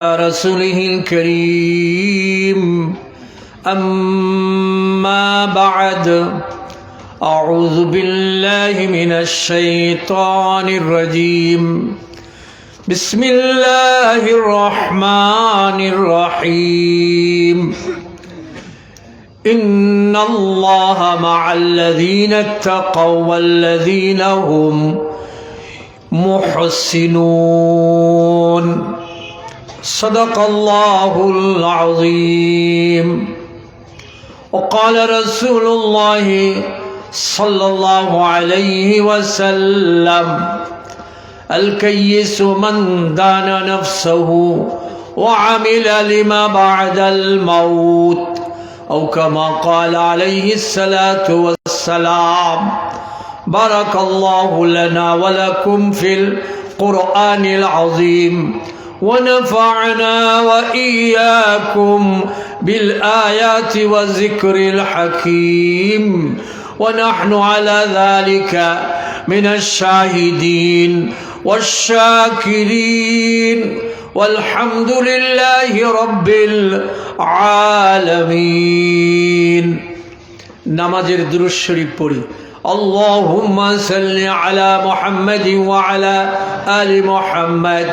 رسوله الكريم أما بعد أعوذ بالله من الشيطان الرجيم بسم الله الرحمن الرحيم إن الله مع الذين اتقوا والذين هم محسنون صدق الله العظيم وقال رسول الله صلى الله عليه وسلم الكيس من دان نفسه وعمل لما بعد الموت أو كما قال عليه الصلاة والسلام بارك الله لنا ولكم في القرآن العظيم ونفعنا وإياكم بالآيات والذكر الحكيم ونحن على ذلك من الشاهدين والشاكرين والحمد لله رب العالمين نمازের দুরূদ শরীফ পড়ি اللهم صل على محمد وعلى آل محمد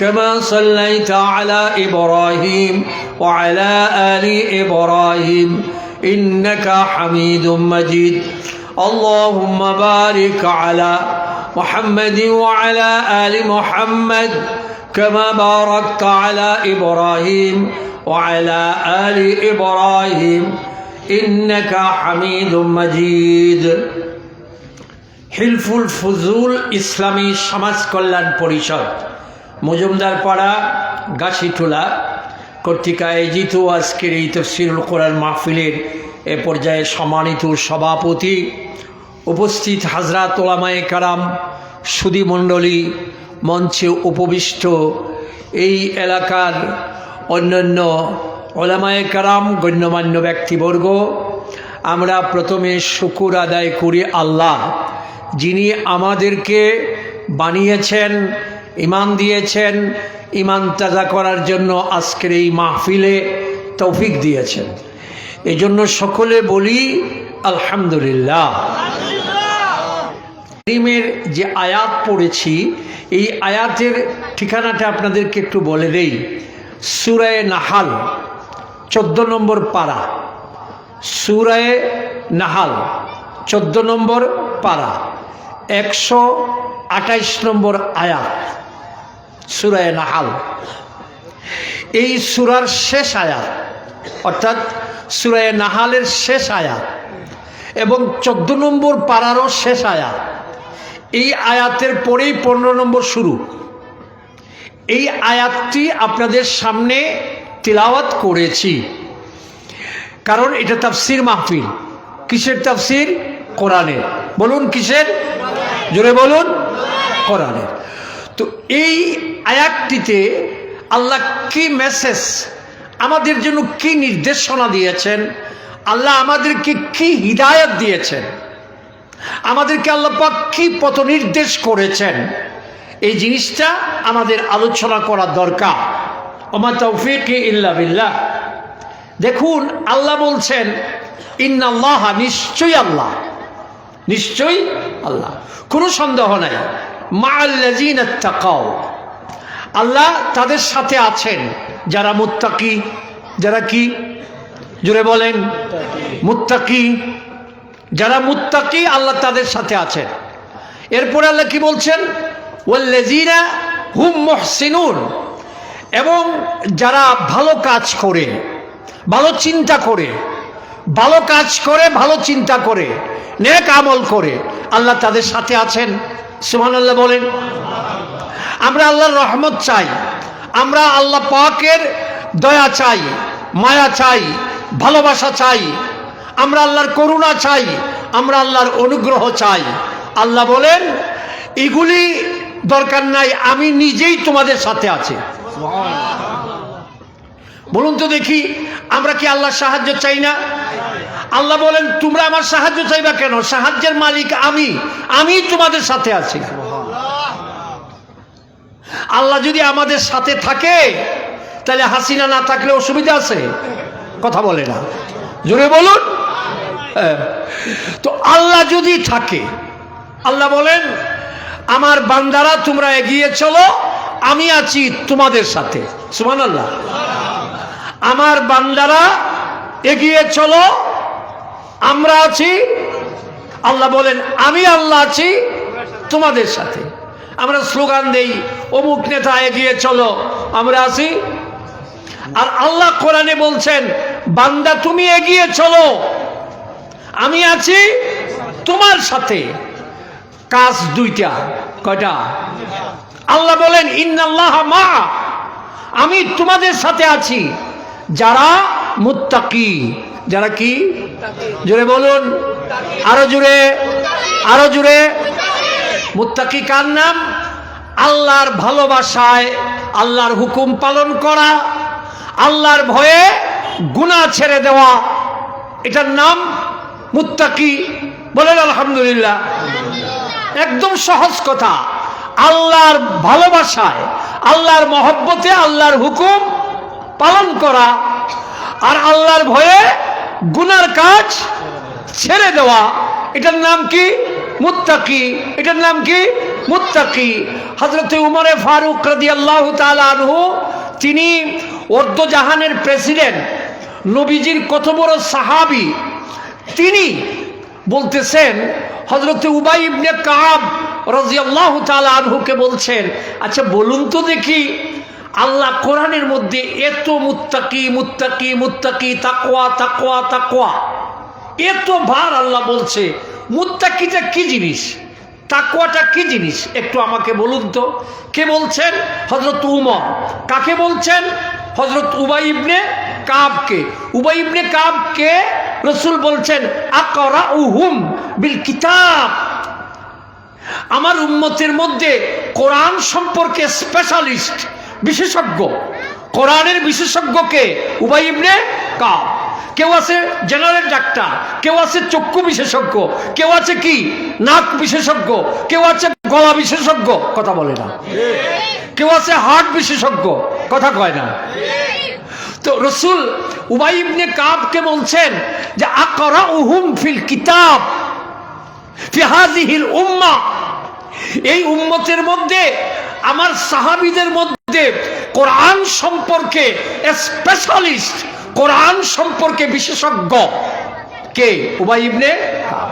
كما صليت على إبراهيم وعلى آل إبراهيم إنك حميد مجيد اللهم بارك على محمد وعلى آل محمد كما باركت على إبراهيم وعلى آل إبراهيم إنك حميد مجيد হিলফুল ফুজুল ইসলামী সমাজ কল্যাণ পরিষদ মজুমদার পাড়া গাছিটোলা কর্তৃক আয়োজিত আজকের এই তাফসীরুল কোরআন মাহফিলের এ পর্যায়ে সম্মানিত সভাপতি উপস্থিত হাজরাত ওলামায়ে কারাম সুধী মণ্ডলী মঞ্চে উপবিষ্ট এই এলাকার অন্যান্য ওলামায়ে কারাম গণ্যমান্য ব্যক্তিবর্গ আমরা প্রথমে শুকর আদায় করি আল্লাহ যিনি আমাদেরকে বানিয়েছেন ঈমান দিয়েছেন ঈমান তাজা করার জন্য আজকের এই মাহফিলে তৌফিক দিয়েছেন এজন্য সকলে বলি আলহামদুলিল্লাহ। কারীমের যে আয়াত পড়েছি এই আয়াতের ঠিকানাটা আপনাদেরকে একটু বলে দেই। সূরা নাহাল 14 নম্বর পারা, সূরা নাহাল 14 নম্বর পারা 128 নম্বর আয়াত সূরা নাহাল। এই সূরার শেষ আয়াত অর্থাৎ সূরা নাহালের শেষ আয়াত এবং 14 নম্বর পারারও শেষ আয়াত। এই আয়াতের পরেই 15 নম্বর শুরু। এই আয়াতটি আপনাদের সামনে তিলাওয়াত করেছি কারণ এটা তাফসীর মাহফিল। কিসের তাফসীর? কোরআনের। বলুন কিসের? জোরে বলুন। কোরআনের। তো এই আয়াতটিতে আল্লাহ কি মেসেজ আমাদের জন্য কি নির্দেশনা দিয়েছেন, আল্লাহ আমাদেরকে কি হিদায়াত দিয়েছেন, আমাদেরকে আল্লাহ পাক কি পথ নির্দেশ করেছেন, এই জিনিসটা আমাদের আলোচনা করা দরকার। ওমা তাওফীকি ইল্লা বিল্লাহ। দেখুন আল্লাহ বলছেন ইন্নাল্লাহ, নিশ্চয়ই আল্লাহ, নিশ্চয়ই আল্লাহ, কোনো সন্দেহ নাই। মাআল্লাযীনা ইত্তাকাও, আল্লাহ তাদের সাথে আছেন যারা মুত্তাকি। যারা কি? জোরে বলেন। মুত্তাকি। যারা মুত্তাকি আল্লাহ তাদের সাথে আছেন। এরপরে আল্লাহ কি বলছেন? ওয়াল্লাযীনা হুম মুহসিনুন, এবং যারা ভালো কাজ করে, ভালো চিন্তা করে, ভালো কাজ করে, ভালো চিন্তা করে, নেক আমল করে, আল্লাহ তাদের সাথে আছেন। সুবহানাল্লাহ বলেন। আমরা আল্লাহর রহমত চাই, আমরা আল্লাহ পাকের দয়া চাই, মায়া চাই, ভালোবাসা চাই, আমরা আল্লাহর করুণা চাই, আমরা আল্লাহর অনুগ্রহ চাই। আল্লাহ বলেন এগুলি দরকার নাই, আমি নিজেই তোমাদের সাথে আছি। বলুন তো দেখি আমরা কি আল্লাহর সাহায্য চাই না? আল্লাহ বলেন তোমরা আমার সাহায্য চাইবা কেন? সাহায্যের মালিক আমি তোমাদের সাথে আছি। আল্লাহ যদি আমাদের সাথে থাকে তাহলে হাসিনা না থাকলে অসুবিধা আছে? কথা বলে না, জোরে বলুন। তো আল্লাহ যদি থাকে, আল্লাহ বলেন আমার বান্দারা তোমরা এগিয়ে চলো, আমি আছি তোমাদের সাথে। সুবহানাল্লাহ। আমার বান্দারা এগিয়ে চলো, আমরা আছি। আল্লাহ বলেন আমি আল্লাহ আছি তোমাদের সাথে। আমরা স্লোগান দেই অমুক নেতা এগিয়ে চলো, আমরা আছি। আর আল্লাহ কোরআনে বলছেন বান্দা তুমি এগিয়ে চলো, আমি আছি তোমার সাথে। কাজ দুইটা, কয়টা? আল্লাহ বলেন ইন্নাল্লাহ মা, আমি তোমাদের সাথে আছি যারা মুত্তাকি। যারা কি? জোরে বলুন, আরো জোরে, আরো জোরে। মুত্তাকি কার নাম? আল্লাহর ভালোবাসায় আল্লাহর হুকুম পালন করা, আল্লাহর ভয়ে গুনাহ ছেড়ে দেওয়া, এটার নাম মুত্তাকি। বলেন আলহামদুলিল্লাহ। একদম সহজ কথা। আল্লাহর ভালোবাসায়, আল্লাহর মহব্বতে আল্লাহর হুকুম পালন করা, আর আল্লাহর ভয়ে গুনার কাজ ছেড়ে দেওয়া, এটার নাম কি? মুত্তাকি। এটার নাম কি? মুত্তাকি। হযরত উমর ফারুক রাদিয়াল্লাহু তাআলা আনহু, তিনি অর্ধজাহানের প্রেসিডেন্ট, নবীজির কত বড় সাহাবী, তিনি বলতেছেন হযরত উবাই ইবনে কাব রাদিয়াল্লাহু তাআলা আনহুকে বলছেন, আচ্ছা বলুন তো দেখি, আল্লাহ কোরআনের মধ্যে এত মুত্তাকি মুত্তাকি মুত্তাকি, তাকওয়া তাকওয়া তাকওয়া, এত ভার আল্লাহ বলছে, মুত্তাকিটা কি জিনিস, তাকওয়াটা কি জিনিস, একটু আমাকে বলুন তো। কে বলছেন? হযরত উমর। কাকে বলছেন? হযরত উবাই ইবনে কাবকে। উবাই ইবনে কাবকে রাসূল বলছেন আকরাউহুম বিল কিতাব, আমার উম্মতের মধ্যে কোরআন সম্পর্কে স্পেশালিস্ট, বিশেষজ্ঞ, কোরআনের বিশেষজ্ঞকে উবাই ইবনে কাব। কেউ আছে জেনারেল ডাক্তার, কেউ আছে চক্ষু বিশেষজ্ঞ, কেউ আছে কি নাক বিশেষজ্ঞ, কেউ আছে গলা বিশেষজ্ঞ, কথা বলে না, কেউ আছে হার্ট বিশেষজ্ঞ, কথা কয় না। তো রাসূল উবাই ইবনে কাবকে বলছেন যে আকরাউহুম ফিল কিতাব ফি হাযিহিল উম্মাহ, এই উম্মতের মধ্যে আমার সাহাবীদের মধ্যে কোরআন সম্পর্কে স্পেশালিস্ট, কোরআন সম্পর্কে বিশেষজ্ঞ কে? উবাই ইবনে কাব।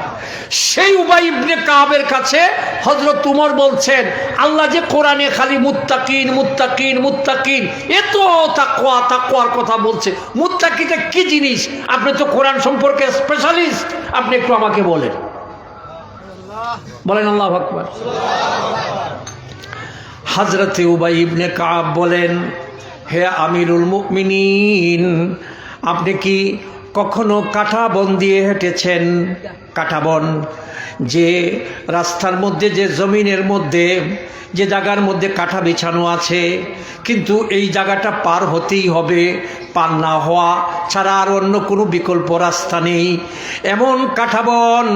সেই উবাই ইবনে কাবের কাছে হযরত উমর বলছেন, আল্লাহ যে কোরআনে খালি মুত্তাকিন মুত্তাকিন মুত্তাকিন, এত তাকওয়া তাকওয়ার কথা বলছে, মুত্তাকিটা কি জিনিস? আপনি তো কোরআন সম্পর্কে স্পেশালিস্ট, আপনি একটু আমাকে বলেন। বলেন আল্লাহু আকবার। হযরত উবাই ইবনে কাব বলেন, হে আমিরুল মুমিনিন, আপনি কি কখনো কাঁটা বন দিয়ে হেঁটেছেন? কাঁটা বন, যে রাস্তার মধ্যে, যে জমিনের মধ্যে, যে জায়গার মধ্যে কাঁটা বিছানো আছে, কিন্তু এই জায়গাটা পার হতেই হবে, পার না হওয়া ছাড়া আর অন্য কোনো বিকল্প রাস্তা নেই, এমন কাঁটা বন,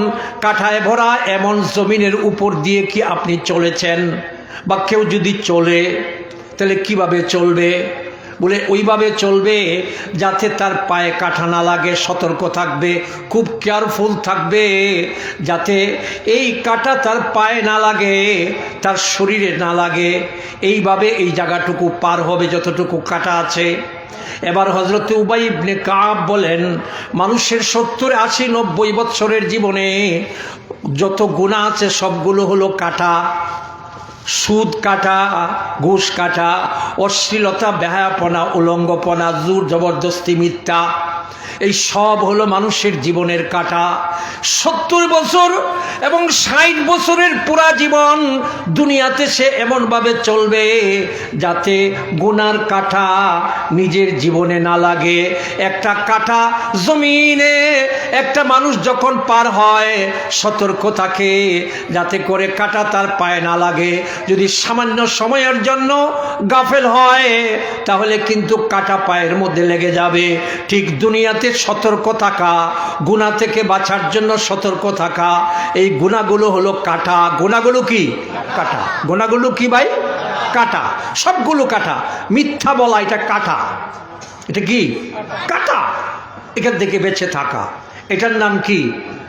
কাঁটায় ভরা এমন জমিনের উপর দিয়ে কি আপনি চলেছেন? বা কেউ যদি চলে তাহলে কিভাবে চলবে? বলে ওইভাবে চলবে যাতে তার পায়ে কাঁটা না লাগে, সতর্ক থাকবে, খুব কেয়ারফুল থাকবে, যাতে এই কাঁটা তার পায়ে না লাগে, তার শরীরে না লাগে, এইভাবে এই জায়গাটুকু পার হবে যতটুকু কাঁটা আছে। এবার হযরত উবাই ইবনে কাব বলেন, মানুষের 70, 80, 90 বৎসরের জীবনে যত গুনাহ আছে সবগুলো হলো কাঁটা। সুদ কাটা, ঘুষ কাটা, অশ্লীলতা, বেহায়াপনা, উলঙ্গপনা, জোর জবরদস্তি, মিথ্যা, এই সব হলো মানুষের জীবনের কাঁটা। 70 বছর এবং 60 বছরের পুরা জীবন দুনিয়াতে সে এমনভাবে চলবে যাতে গুনার কাঁটা নিজের জীবনে না লাগে। একটা কাঁটা জমিনে একটা মানুষ যখন পার হয় সতর্ক থাকে যাতে করে কাঁটা তার পায়ে না লাগে। যদি সামান্য সময়ের জন্য গাফেল হয় তাহলে কিন্তু কাঁটা পায়ের মধ্যে লেগে যাবে। ঠিক দুনিয়াতে সতর্ক থাকা, গুনাহ থেকে বাঁচার জন্য সতর্ক থাকা, এই গুনাহগুলো হলো কাঁটা। গুনাহগুলো কি? কাঁটা। গুনাহগুলো কি ভাই? কাটা, সবগুলো কাটা। মিথ্যা বলা এটা কাটা, এটা কি কাটা, এখান থেকে বেঁচে থাকা, এটার নাম কি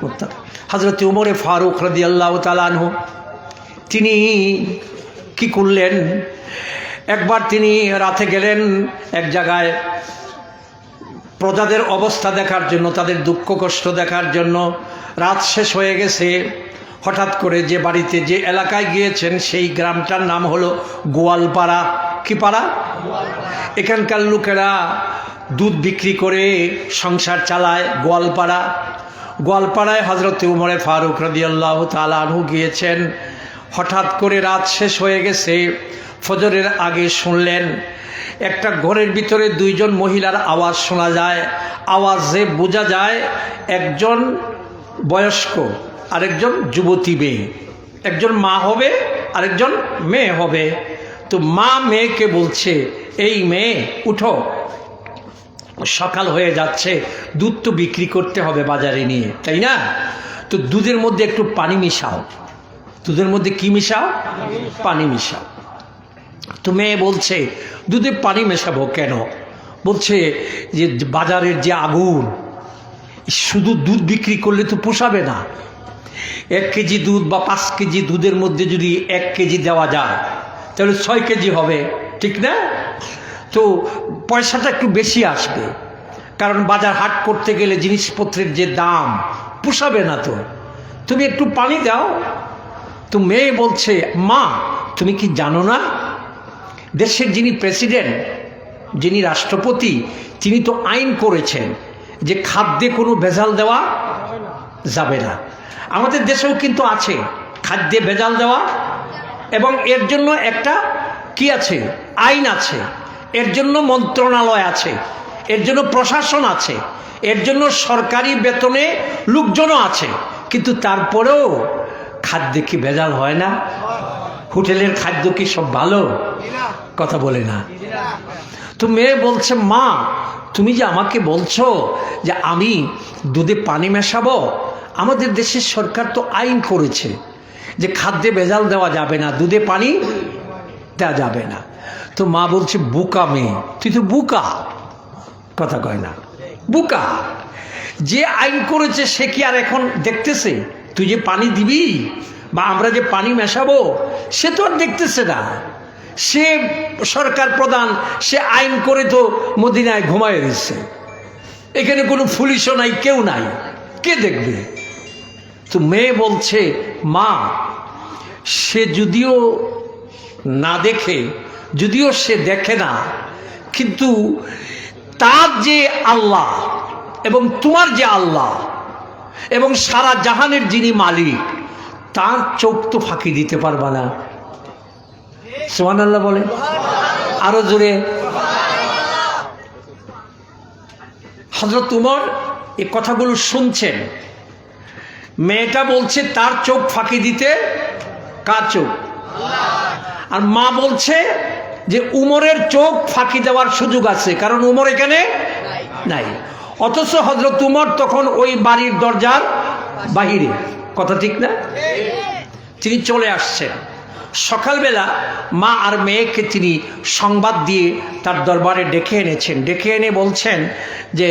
মুত্তাকি। হযরত উমর ফারুক রাদিয়াল্লাহু তাআলা আনহু তিনি কি করলেন, একবার তিনি রাতে গেলেন এক জায়গায় প্রজাদের অবস্থা দেখার জন্য, তাদের দুঃখ কষ্ট দেখার জন্য। রাত শেষ হয়ে গেছে, হঠাৎ করে যে বাড়িতে যে এলাকায় গিয়েছেন সেই গ্রামটার নাম হলো গোয়ালপাড়া। কি পাড়া? এখানকার লোকেরা দুধ বিক্রি করে সংসার চালায়। গোয়ালপাড়ায় হযরত উমর ফারুক রাদিয়াল্লাহু তাআলা আনহু গিয়েছেন। হঠাৎ করে রাত শেষ হয়ে গেছে, ফজরের আগে শুনলেন একটা ঘরের ভিতরে দুইজন মহিলার আওয়াজ শোনা যায়। আওয়াজে বোঝা যায় একজন বয়স্ক আরেকজন যুবতী মেয়ে, একজন মা হবে আরেকজন মেয়ে হবে। তো মা মেয়েকে বলছে, এই মেয়ে উঠো, সকাল হয়ে যাচ্ছে, দুধ তো বিক্রি করতে হবে বাজারে নিয়ে, তাই না? তো দুধের মধ্যে একটু পানি মিশাও। দুধের মধ্যে কি মিশাও? পানি মিশাও। তো মেয়ে বলছে, দুধে পানি মেশাবো কেন? বলছে যে বাজারের যে আগুন, শুধু দুধ বিক্রি করলে তো পোষাবে না। 1 কেজি দুধ বা 5 কেজি দুধের মধ্যে যদি 1 কেজি দেওয়া যায় তাহলে 6 কেজি হবে, ঠিক না? তো পয়সাটা একটু বেশি আসবে, কারণ বাজার হাট করতে গেলে জিনিসপত্রের যে দাম, পোষাবে না। তো তুমি একটু পানি দাও। তো মেয়ে বলছে, মা তুমি কি জানো না, দেশের যিনি প্রেসিডেন্ট, যিনি রাষ্ট্রপতি, তিনি তো আইন করেছেন যে খাদ্যে কোনো ভেজাল দেওয়া যাবে না। আমাদের দেশেও কিন্তু আছে খাদ্যে ভেজাল দেওয়া, এবং এর জন্য একটা কি আছে? আইন আছে, এর জন্য মন্ত্রণালয় আছে, এর জন্য প্রশাসন আছে, এর জন্য সরকারি বেতনে লোকজনও আছে। কিন্তু তারপরেও খাদ্যে কি ভেজাল হয় না? হোটেলের খাদ্য কি সব ভালো? কথা বলে না। তো মেয়ে বলছে, মা তুমি যে আমাকে বলছো যে আমি দুধে পানি মেশাবো, আমাদের দেশের সরকার তো আইন করেছে যে খাদ্যে ভেজাল দেওয়া যাবে না, দুধে পানি দেওয়া যাবে না। তো মা বলছে, বোকা মেয়ে, তুই তো বোকা। কথা কয় না, বোকা। যে আইন করেছে সে কি আর এখন দেখতেছে তুই যে পানি দিবি বা আমরা যে পানি মেশাবো? সে তো আর দেখতেছে না। সে সরকার প্রধান, সে আইন করে তো মদিনায় ঘুমায় দিচ্ছে, এখানে কোনো পুলিশও নাই, কেউ নাই, কে দেখবে? তো মেয়ে বলছে, মা সে যদিও না দেখে, যদিও সে দেখে না, কিন্তু তার যে আল্লাহ এবং তোমার যে আল্লাহ এবং সারা জাহানের যিনি মালিক, তার চোখ তো ফাঁকি দিতে পারবা না। সুবহানাল্লাহ বলে, আরো জোরে। হযরত উমর এই কথাগুলো শুনছেন। মেয়েটা বলছে তার চোখ ফাঁকি দিতে, কার চোখ? আর মা বলছে যে উমরের চোখ ফাঁকি দেওয়ার সুযোগ আছে, কারণ উমর এখানে নাই। অথচ হযরত উমর তখন ওই বাড়ির দরজার বাহিরে। কথা ঠিক না? তিনি চলে আসছেন। সকালবেলা মা আর মেয়েকে তিনি সংবাদ দিয়ে তার দরবারে ডেকে এনেছেন। ডেকে এনে বলছেন যে,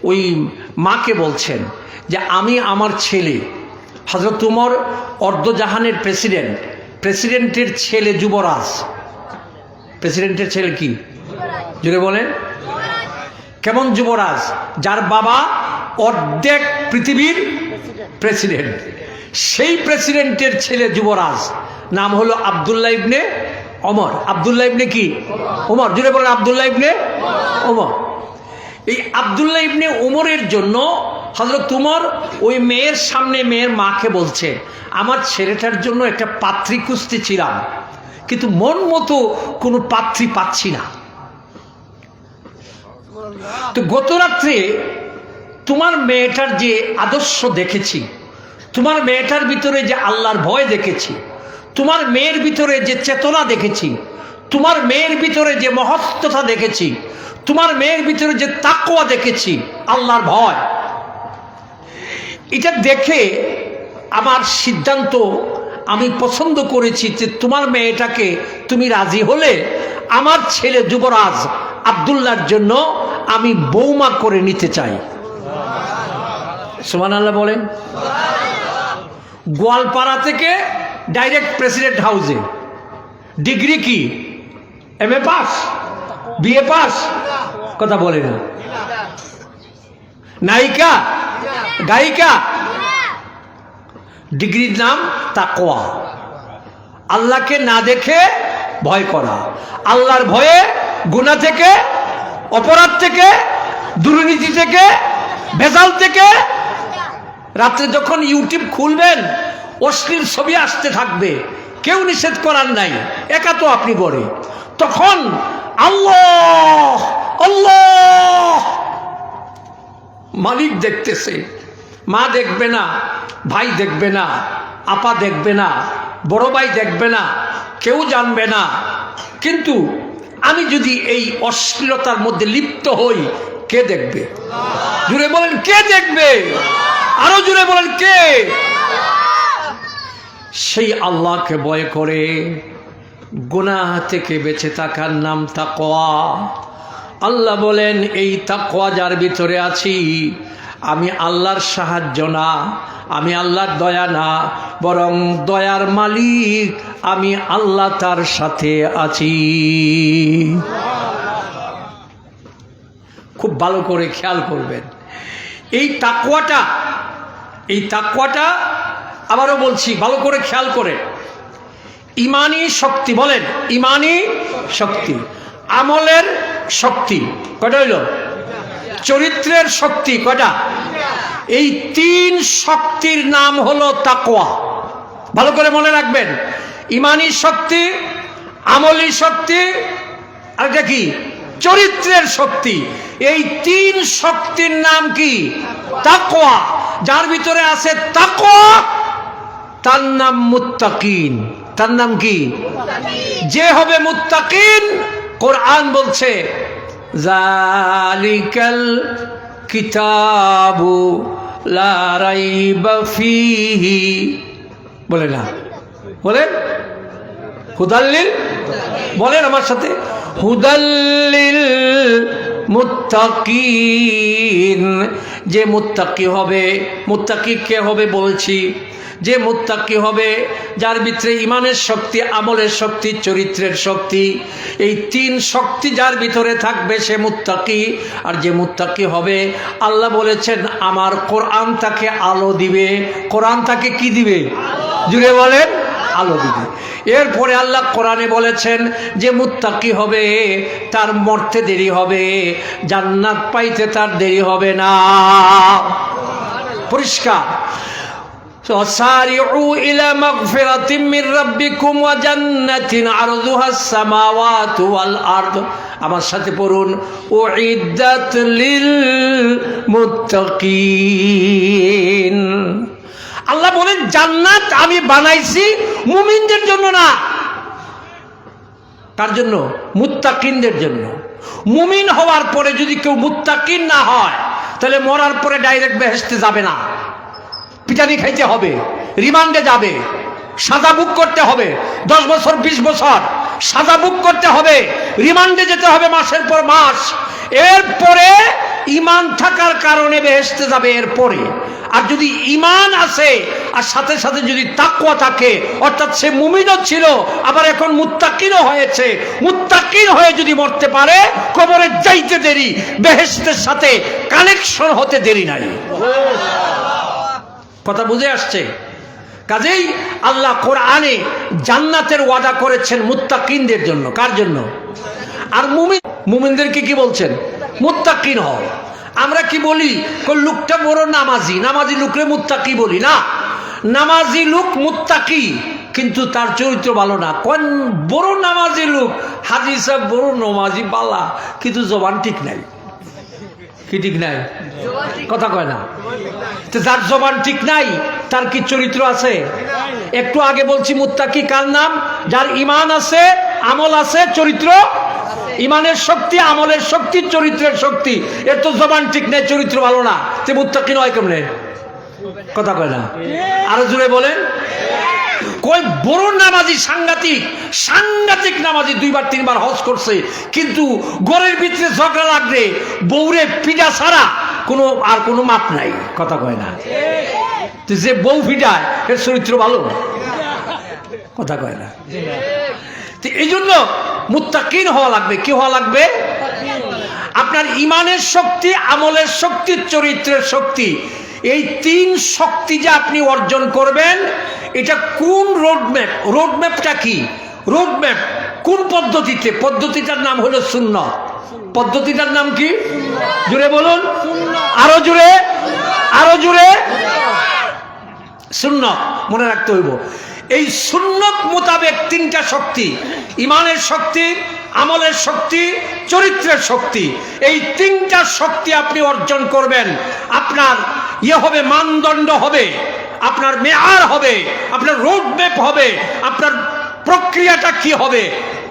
ওই মাকে বলছেন যে আমি আমার ছেলে হযরত উমর অর্ধজাহানের প্রেসিডেন্টের ছেলে যুবরাজ। প্রেসিডেন্টের ছেলে কি? জুড়ে বলেন। কেমন যুবরাজ? যার বাবা অর্ধেক পৃথিবীর প্রেসিডেন্ট। সেই প্রেসিডেন্টের ছেলে যুবরাজ, নাম হলো আব্দুল্লাহ ইবনে ওমর। আব্দুল্লাহ ইবনে কি? ওমর। জুড়ে বলেন, আব্দুল্লাহ ইবনে ওমর। এই আব্দুল্লাহ ইবনে ওমরের জন্য হযরত উমর ওই মেয়ের সামনে মেয়ের মাকে বলছে, আমার ছেলেটার জন্য একটা পাত্রী খুঁজতেছিলাম, কিন্তু মন মতো কোনো পাত্রী পাচ্ছি না। তো গত রাত্রে তোমার মেয়েটার যে আদর্শ দেখেছি, তোমার মেয়েটার ভিতরে যে আল্লাহর ভয় দেখেছি, তোমার মেয়ের ভিতরে যে চেতনা দেখেছি, তোমার মেয়ের ভিতরে যে মহত্বতা দেখেছি, তোমার মেয়ের ভিতরে যে তাকওয়া দেখেছি, আল্লাহর ভয়, এটা দেখে আমার সিদ্ধান্ত, আমি পছন্দ করেছি যে তোমার মেয়েটাকে তুমি রাজি হলে আমার ছেলে যুবরাজ আব্দুল্লাহর জন্য আমি বৌমা করে নিতে চাই। সুবহানাল্লাহ বলেন। গোয়ালপাড়া থেকে ডাইরেক্ট প্রেসিডেন্ট হাউসে। ডিগ্রি কি? MA pass, BA pass? কথা বলে না। নায়িকা, গায়িকা? ডিগ্রির নাম তাকওয়া। আল্লাহকে না দেখে ভয় করা, আল্লাহর ভয়ে গুনাহ থেকে, অপরাধ থেকে, দুর্নীতি থেকে, ভেজাল থেকে। রাত্রে যখন ইউটিউব খুলবেন অশ্লীল ছবি আসতে থাকবে, কেউ নিষেধ করার নাই, একা তো আপনি করে, তখন আল্লাহ আল্লাহ মালিক দেখতেছে, মা দেখবে না, ভাই দেখবে না, আপা দেখবে না, বড় ভাই দেখবে না, কেউ জানবে না। কিন্তু আমি যদি এই অশ্লীলতার মধ্যে লিপ্ত হই, কে দেখবে? জুড়ে বলেন কে দেখবে? আরো জুড়ে বলেন কে? সেই আল্লাহকে ভয় করে গুনাহ থেকে বেঁচে থাকার নাম তাকওয়া। আল্লাহ বলেন এই তাকওয়া যার ভিতরে আছি, আমি আল্লাহর সাহায্য না, আমি আল্লাহর দয়া না, বরং দয়ার মালিক আমি আল্লাহ, তার সাথে আছি। খুব ভালো করে খেয়াল করবেন এই তাকওয়াটা আবারও বলছি, ভালো করে খেয়াল করে। ইমানি শক্তি, বলেন ইমানি শক্তি, আমলের শক্তি কয়টা হইল? চরিত্রের শক্তি কয়টা? এই তিন শক্তির নাম হলো তাকওয়া। ভালো করে মনে রাখবেন, ইমানি শক্তি, আমলি শক্তি, আর এটা কি? চরিত্রের শক্তি। এই তিন শক্তির নাম কি? তাকওয়া। যার ভিতরে আছে তাকওয়া তার নাম মুত্তাকিন। তার নাম কি? যে হবে মুত্তাকিন, কোরআন বলছে জালিকাল কিতাবু লা রাইবা ফিহি। বলে না? বলেন হুদাল্লিল, বলেন আমার সাথে, হুদাল্লিল মুত্তাকিন। যে মুত্তাকি হবে, মুত্তাকি কে হবে বলছি, যে মুত্তাকি হবে যার ভিতরে ইমানের শক্তি, আমলের শক্তি, চরিত্রের শক্তি, এই তিন শক্তি যার ভিতরে থাকবে সে মুত্তাকি। আর যে মুত্তাকি হবে, আল্লাহ বলেছেন আমার কোরআন তাকে আলো দিবে। কোরআন তাকে কি দিবে? জুড়ে বলেন আলো দিবে। এরপরে আল্লাহ কোরআনে বলেছেন যে মুত্তাকি হবে তার মরতে দেরি হবে, জান্নাত পাইতে তার দেরি হবে না। পরিষ্কার। وسارعوا إلى مغفرة من ربكم وجنة عرضها السماوات والأرض। আমার সাথে পড়ুন উইদ্দাত লিল মুত্তাকিন। আল্লাহ বলেন জান্নাত আমি বানাইছি মুমিনদের জন্য না। কার জন্য? মুত্তাকিনদের জন্য। মুমিন হওয়ার পরে যদি কেউ মুত্তাকিন না হয়, তাহলে মরার পরে ডাইরেক্ট বেহেশতে যাবে না, পিটানি খাইতে হবে, রিমান্ডে যাবে, সাজা ভোগ করতে হবে, 10 বছর 20 বছর সাজা ভোগ করতে হবে, রিমান্ডে যেতে হবে মাসের পর মাস। এরপরে ইমান থাকার কারণে বেহেশতে যাবে এরপরে। আর যদি ইমান আছে আর সাথে সাথে যদি তাকওয়া থাকে, অর্থাৎ সে মুমিনও ছিল আবার এখন মুত্তাকিনও হয়েছে, মুত্তাকিন হয়ে যদি মরতে পারে, কবরে যাইতে দেরি, বেহেশতের সাথে কানেকশন হতে দেরি নাই। কথা বুঝে আসছে? কাজেই আল্লাহ কোরআনে জান্নাতের ওয়াদা করেছেন মুত্তাকিনদের জন্য। কার জন্য? আর মুমিনদেরকে কি বলছেন? মুত্তাকিন হও। আমরা কি বলি? লোকটা বড় নামাজি, নামাজি লোকরে মুত্তাকি বলি না। নামাজি লোক মুত্তাকি, কিন্তু তার চরিত্র ভালো না। কোন বড় নামাজি লোক, হাজি সাহেব বড় নামাজি বালা, কিন্তু জবান ঠিক নাই। কি ঠিক নাই? কথা কয় না। যার জবান ঠিক নাই তার কি চরিত্র আছে? একটু আগে বলছি মুত্তাকি কার নাম? যার ইমান আছে, আমল আছে, চরিত্র, ইমানের শক্তি, আমলের শক্তি, চরিত্রের শক্তি। এর তো জবান ঠিক নাই, চরিত্র ভালো না, তে মুত্তাকি নয় কেমনে? কথা কয় না। আরো জোরে বলেন। কয় বড় নামাজি সাংঘাতিক সাংঘাতিক নামাজি, 2বার 3বার হজ করছে, কিন্তু ঘরের ভিতরে ঝগড়া লাগলে বউরে পিঠা ছাড়া কোনো মাপ নাই, কথা কয় না। যে বউ পিঠায় এর চরিত্র ভালো, কথা কয় না। এই জন্য মুত্তাকিন হওয়া লাগবে। কি হওয়া লাগবে? আপনার ইমানের শক্তি, আমলের শক্তি, চরিত্রের শক্তি, এই 3 শক্তি যে আপনি অর্জন করবেন, এটা কোন রোডম্যাপ? রোডম্যাপটা কি? রোডম্যাপ কোন পদ্ধতিতে? পদ্ধতিটার নাম হলো সুন্নাত। পদ্ধতিটার নাম কি? জুড়ে বলুন, আরো জুড়ে, আরো জুড়ে। সুন্নাত মনে রাখতে হইব। এই সুন্নাত মোতাবেক 3টা শক্তি, ইমানের শক্তি, আমলের শক্তি, চরিত্রের শক্তি, এই 3টা শক্তি আপনি অর্জন করবেন, আপনার হবে, মানদণ্ড হবে, আপনার মেয়ার হবে, আপনার রোডম্যাপ হবে, আপনার প্রক্রিয়াটা কি হবে,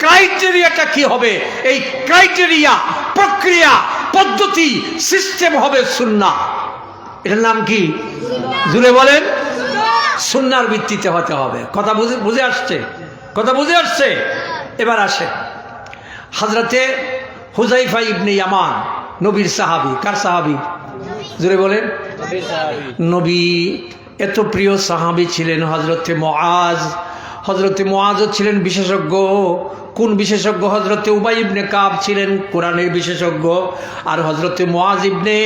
ক্রাইটেরিয়াটা কি হবে। এই ক্রাইটেরিয়া, প্রক্রিয়া, পদ্ধতি, সিস্টেম হবে সুন্নাহ। এটার নাম কি? জুড়ে বলেন। সুন্নাহর ভিত্তিতে হতে হবে। কথা বুঝে আসছে? কথা বুঝে আসছে? এবার আসে হযরতে হুযায়ফা ইবনে ইয়ামান, নবীর সাহাবী। কার সাহাবী? জুড়ে বলেন। নবী এত প্রিয় সাহাবী ছিলেন হযরতে মুআজ। হযরতে মুআজও ছিলেন বিশেষজ্ঞ। কোন বিশেষজ্ঞ? হযরতে উবাই ইবনে কাব ছিলেন কোরআনের বিশেষজ্ঞ, আর হযরতে মুআজ ইবনে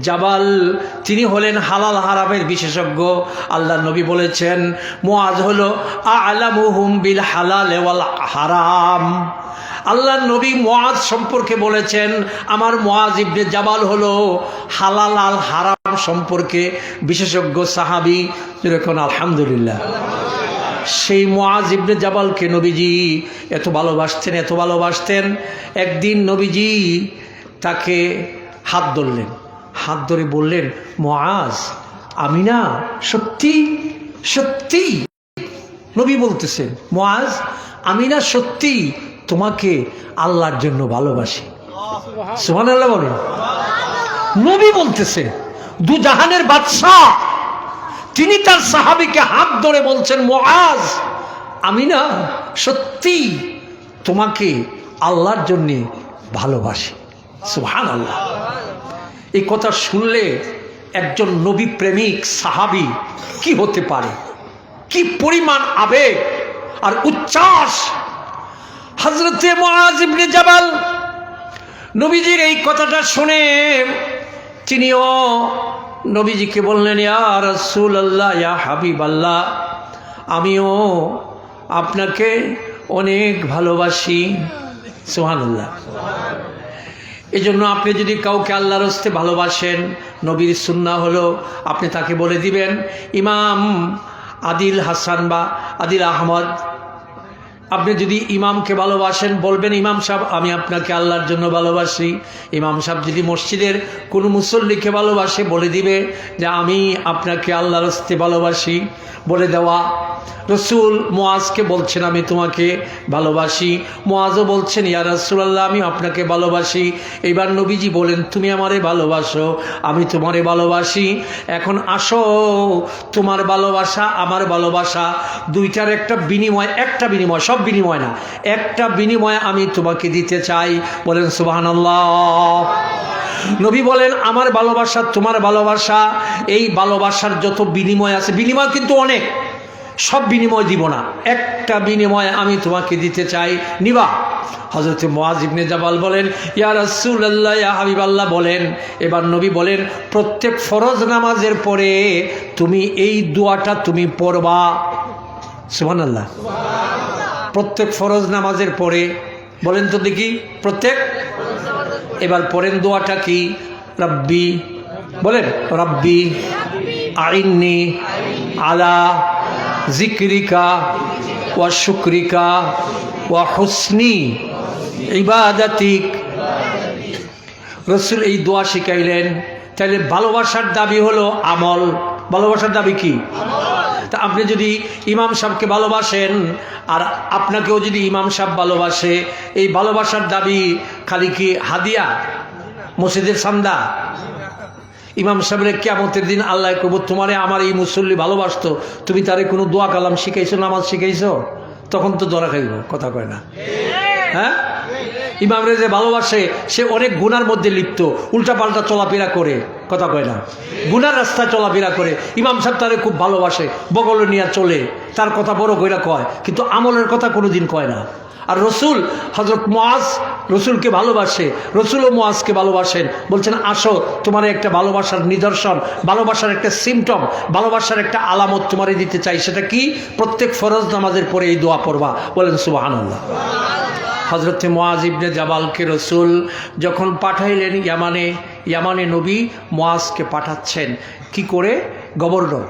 জাবাল তিনি হলেন হালাল হারামের বিশেষজ্ঞ। আল্লাহ নবী বলেছেন মুআজ হলো আ'লামুহুম বিল হালাল ওয়াল হারাম। আল্লাহ নবী মুআজ সম্পর্কে বলেছেন আমার মুআজ ইবনে জাবাল হলো হালাল আর হারাম সম্পর্কে বিশেষজ্ঞ সাহাবী। যেরকম আলহামদুলিল্লাহ। সেই মুআজ ইবনে জাবালকে নবীজি এত ভালোবাসতেন, এত ভালোবাসতেন। একদিন নবীজি তাকে হাত ধরলেন, হাত ধরে বললেন মুআজ, আমি না সত্যি সত্যি, নবী বলতেছেন মুআজ, আমি না সত্যি তোমাকে আল্লাহর জন্য ভালোবাসি। সুবহানাল্লাহ বলেন। নবী বলতেছে, দু জাহানের বাদশাহ, তিনি তার সাহাবীকে হাত ধরে বলছেন মুআজ, আমি না সত্যি তোমাকে আল্লাহর জন্য ভালোবাসি। সুবহানাল্লাহ। এই কথা শুনলে একজন নবী প্রেমিক সাহাবী কি হতে পারে, কি পরিমাণ আবেগ আর উচ্ছ্বাস। হযরতে মুআজ ইবনে জাবাল নবীজির এই কথাটা শুনে তিনিও নবীজিকে বললেন, ইয়া রাসূলুল্লাহ, ইয়া হাবিবাল্লাহ, আমিও আপনাকে অনেক ভালোবাসি। সুবহানাল্লাহ। এই জন্য আপনি যদি কাউকে আল্লাহর রাস্তায় ভালোবাসেন, নবীর সুন্নাহ হলো আপনি তাকে বলে দিবেন, ইমাম আদিল হাসান বা আদিল আহমদ, আপনি যদি ইমামকে ভালোবাসেন বলবেন, ইমাম সাহেব আমি আপনাকে আল্লাহর জন্য ভালোবাসি। ইমাম সাহেব যদি মসজিদের কোনো মুসল্লিকে ভালোবাসে বলে দিবে যে আমি আপনাকে আল্লাহর রাস্তায় ভালোবাসি। বলে দেওয়া। রসুল মুআজকে বলছেন আমি তোমাকে ভালোবাসি, মুআজও বলছেন ইয়া রাসূলুল্লাহ আমি আপনাকে ভালোবাসি। এবার নবীজি বলেন তুমি আমারে ভালোবাসো, আমি তোমারে ভালোবাসি। এখন আসো তোমার ভালোবাসা আমার ভালোবাসা দুইটার একটা বিনিময়, সব বিনিময় না, একটা বিনিময় আমি তোমাকে দিতে চাই। বলেন সুবহানাল্লাহ। নবী বলেন আমার ভালোবাসা তোমার ভালোবাসা, এই ভালোবাসার যত বিনিময় আছে, বিনিময় কিন্তু অনেক, সব বিনিময় দিব না, একটা বিনিময় আমি তোমাকে দিতে চাই, নিবা। হযরত মুআজ ইবনে জাবাল বলেন ইয়া রাসূলুল্লাহ ইয়া হাবিবাল্লাহ বলেন। এবার নবী বলেন প্রত্যেক ফরজ নামাজের পরে তুমি এই দোয়াটা তুমি পড়বা। সুবহানাল্লাহ। প্রত্যেক ফরজ নামাজের পরে বলেন তো দেখি, প্রত্যেক, এবার পড়েন দোয়াটা কি? রব্বি, বলেন রব্বি আইন্নি আলা জিক্রিকা ওয়া শুকরিকা ওয়া হুসনি ইবাদাতিক। রাসূল এই দোয়া শিখাইলেন। তাহলে ভালোবাসার দাবি হলো আমল। ভালোবাসার দাবি কি? তা আপনি যদি ইমাম সাহেবকে ভালোবাসেন আর আপনাকেও যদি ইমাম সাহেব ভালোবাসে, এই ভালোবাসার দাবি খালি কি হাদিয়া, মসজিদের চান্দা? ইমাম সাহেবের কিয়ামতের দিন আল্লাহ কইব তোমারে আমার এই মুসল্লি ভালোবাসতো, তুমি তারে কোনো দোয়া কালাম শিখাইছো, নামাজ শিখাইছো? তখন তো ধরা খাইব, কথা কয় না? হ্যাঁ, ইমামরে যে ভালোবাসে সে অনেক গুনার মধ্যে লিপ্ত, উল্টাপাল্টা চলাফেরা করে, কথা কয় না? গুনার রাস্তায় চলাফেরা করে। ইমাম সাহেব তারে খুব ভালোবাসে, বগলে নিয়ে চলে, তার কথা বড় কইরা কয়, কিন্তু আমলের কথা কোনোদিন কয় না। আর রসুল হযরত মুআজ রসুলকে ভালোবাসে, রসুলও মুআজকে ভালোবাসেন। বলছেন আসো তোমার একটা ভালোবাসার নিদর্শন, ভালোবাসার একটা সিমটম, ভালোবাসার একটা আলামত তোমারে দিতে চাই। সেটা কি? প্রত্যেক ফরজ নামাজের পরে এই দোয়া পড়বা। বলেন সুবহানাল্লাহ। হযরত মুআজ ইবনে জাবালকে রসুল যখন পাঠাইলেন ইয়ামানে, ইয়ামানে নবী মুআজকে পাঠাচ্ছেন কি করে? গভর্নর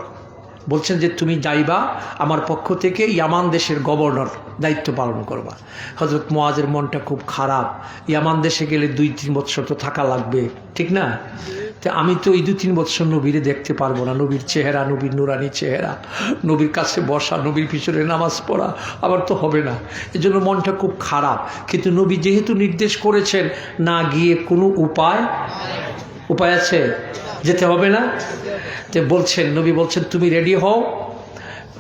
বলছেন যে তুমি যাইবা আমার পক্ষ থেকে ইয়ামান দেশের গভর্নর দায়িত্ব পালন করবা। হযরত মুআজের মনটা খুব খারাপ, ইয়ামান দেশে গেলে 2-3 বছর তো থাকা লাগবে, ঠিক না? তো আমি তো এই 2-3 বছর নবীরে দেখতে পারবো না, নবীর চেহারা, নবীর নুরানি চেহারা, নবীর কাছে বসা, নবীর পিছনে নামাজ পড়া আবার তো হবে না। এজন্য মনটা খুব খারাপ। কিন্তু নবী যেহেতু নির্দেশ করেছেন, না গিয়ে কোনো উপায় আছে? যেতে হবে না? তো বলছেন, নবী বলছেন তুমি রেডি হও।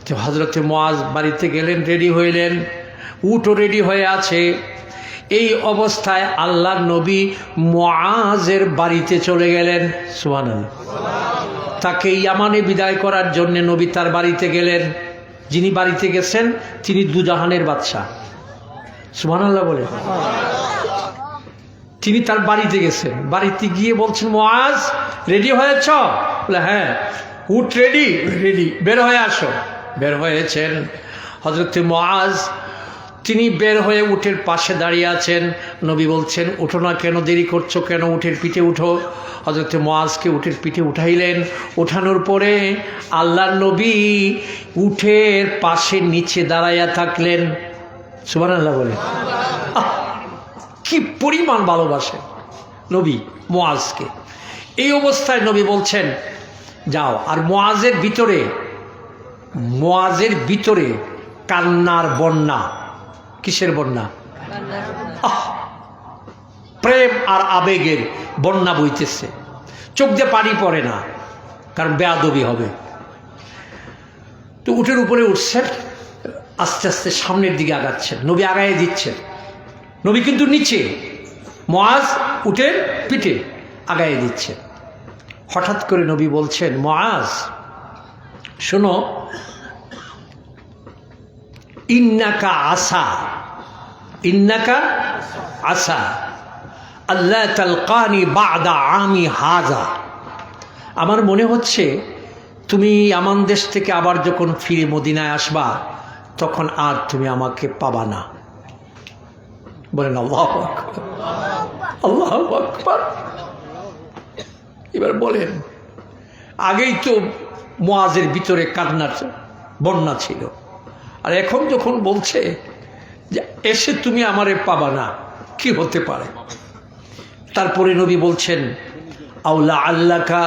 তো হযরত মুআজ বাড়িতে গেলেন, রেডি হইলেন, উটও রেডি হয়ে আছে। এই অবস্থায় আল্লাহর নবী মুআজের বাড়িতে চলে গেলেন। সুবহানাল্লাহ। তাকে ইয়ামানে বিদায় করার জন্য নবী তার বাড়িতে গেলেন। যিনি বাড়িতে গেছেন তিনি দুজাহানের বাদশা। সুবহানাল্লাহ বলে। তিনি তার বাড়িতে গেছেন, বাড়িতে গিয়ে বলছেন মুআজ রেডি হয়েছ? বলে হ্যাঁ। উট রেডি? রেডি, বের হয়ে আসো। বের হয়েছেন হযরত মুআজ, তিনি বের হয়ে উটের পাশে দাঁড়িয়ে আছেন। নবী বলছেন উঠো না কেন, দেরি করছো কেন, উটের পিঠে উঠো। হযরত মুআজকে উটের পিঠে উঠাইলেন। উঠানোর পরে আল্লাহর নবী উটের পাশে নিচে দাঁড়াইয়া থাকলেন। সুবহানাল্লাহ বলে। কি পরিমাণ ভালোবাসে নবী মুআজকে। এই অবস্থায় নবী বলছেন যাও। আর মুআজের ভিতরে কান্নার বন্যা। কিসের বন্যা? প্রেম আর আবেগের বন্যা বইতেছে, চোখ দিয়ে পানি পড়ে না, কারণ বেয়াদবি হবে। তো উটের উপরে উঠছেন, আস্তে আস্তে সামনের দিকে আগাচ্ছেন, নবী আগায় দিচ্ছেন। নবী কিন্তু নিচে, মুআজ উটের পিঠে আগায় দিচ্ছে। হঠাৎ করে নবী বলছেন মুআজ শোনো, ইন্নাকা আসা আল্লাহ তালকানি বাদা আমি হাজা। আমার মনে হচ্ছে তুমি ইয়ামান দেশ থেকে আবার যখন ফিরে মদিনায় আসবা তখন আর তুমি আমাকে পাবা না। বলেন আল্লাহু আকবার, আল্লাহু আকবার। এবার বলেন, আগেই তো মুআজের ভিতরে কান্নার বন্যা ছিল, আর এখন যখন বলছে যে এসে তুমি আমারে পাবা না, কি হতে পারে? তারপরে নবী বলছেন আউলা আল্লাকা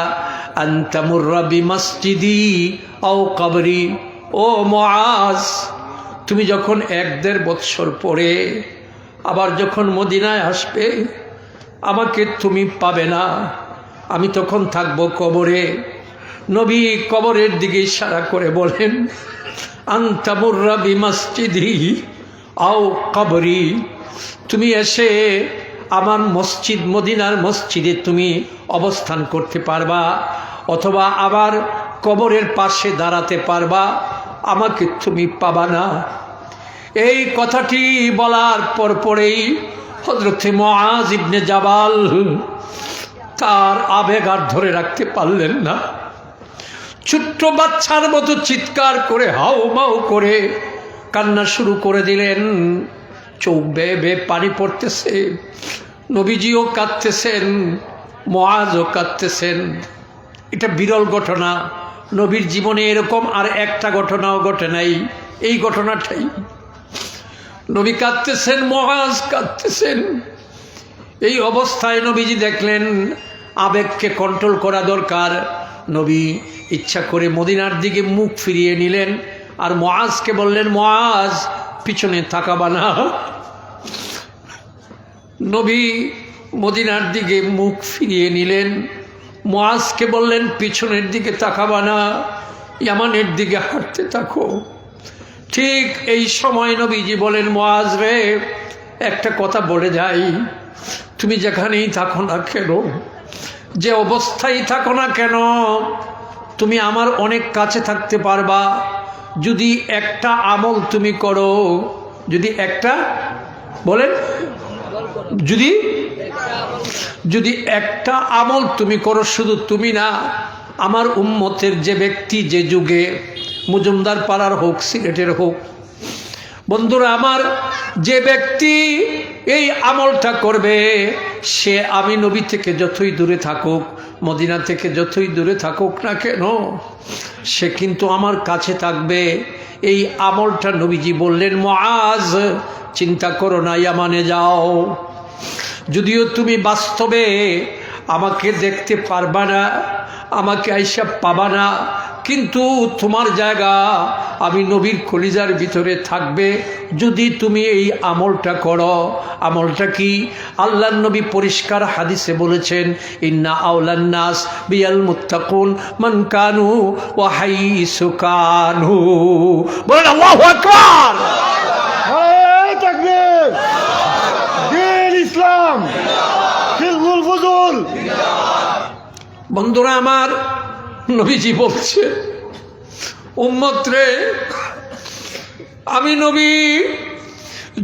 আনতামুররা বিমসজিদি আও কবরি। ও মুআজ, তুমি যখন 1-1.5 বছর পরে আবার যখন মদিনায় আসবে আমাকে তুমি পাবে না, আমি তখন থাকবো কবরে। নবী কবরের দিকে ইশারা করে বলেন আনতামুররা বিমসজিদি আও কবরি, তুমি এসে আমার মসজিদ মদিনার মসজিদে তুমি অবস্থান করতে পারবা, অথবা আবার কবরের পাশে দাঁড়াতে পারবা, আমাকে তুমি পাবা না। এই কথাটি বলার পরেই হযরত মুআজ ইবনে জাবাল তার আবেগ আর ধরে রাখতে পারলেন না, ছোট্ট বাচ্চার মতো চিৎকার করে হাউমাউ করে কান্না শুরু করে দিলেন। চোখ বেয়ে বেয়ে পানি পড়তেছে, নবীজিও কাঁদতেছেন, মুআজও কাঁদতেছেন। এটা বিরল ঘটনা, নবীর জীবনে এরকম আর একটা ঘটনাও ঘটে নাই। এই ঘটনাটাই, নবী কাঁদতেছেন, মুআজ কাঁদতেছেন। এই অবস্থায় নবীজি দেখলেন আবেগকে কন্ট্রোল করা দরকার। নবী ইচ্ছা করে মদিনার দিকে মুখ ফিরিয়ে নিলেন, আর মুআজকে বললেন মুআজ পিছনে তাকাবা না। নবী মদিনার দিকে মুখ ফিরিয়ে নিলেন, মুআজকে বললেন পিছনের দিকে তাকাবা না, ইয়ামানের দিকে হাঁটতে থাকো। ঠিক এই সময় নবীজি বলেন, মুআজ রে, একটা কথা বলে যাই, তুমি যেখানেই থাকো না কেন, যে অবস্থায় থাকো না কেন, তুমি আমার অনেক কাছে থাকতে পারবা যদি একটা আমল তুমি করো। যদি একটা বলেন, যদি একটা আমল তুমি করো, শুধু তুমি না, আমার উম্মতের যে ব্যক্তি যে যুগে মজুমদার পাড়ার হোক, সিলেটের হোক, বন্ধুরা আমার, যে ব্যক্তি এই আমলটা করবে, সে আমি নবী থেকে যতই দূরে থাকুক, মদিনা থেকে যতই দূরে থাকুক না কেন, সে কিন্তু আমার কাছে থাকবে। এই আমলটা নবীজি বললেন, মুআজ চিন্তা করো না, ইয়ামানে যাও। যদিও তুমি বাস্তবে আমাকে দেখতে পারবা না, আমাকে আইসা পাবা না, কিন্তু তোমার জায়গা আমি নবীর কলিজার ভিতরে থাকবে যদি তুমি এই আমলটা করো। আমলটা কি? আল্লাহর নবী পরিষ্কার হাদিসে বলেছেন, ইন্না আওলান নাস বিয়াল মুত্তাকুন মান কানু ওয়া হাইসু কানু। বলেন আল্লাহু আকবার। নারে তাকবীর, দ্বীন ইসলাম, হিজবুল ফুজুল। বন্ধুরা আমার, নবীজি বলছে, উম্মত রে, আমি নবী,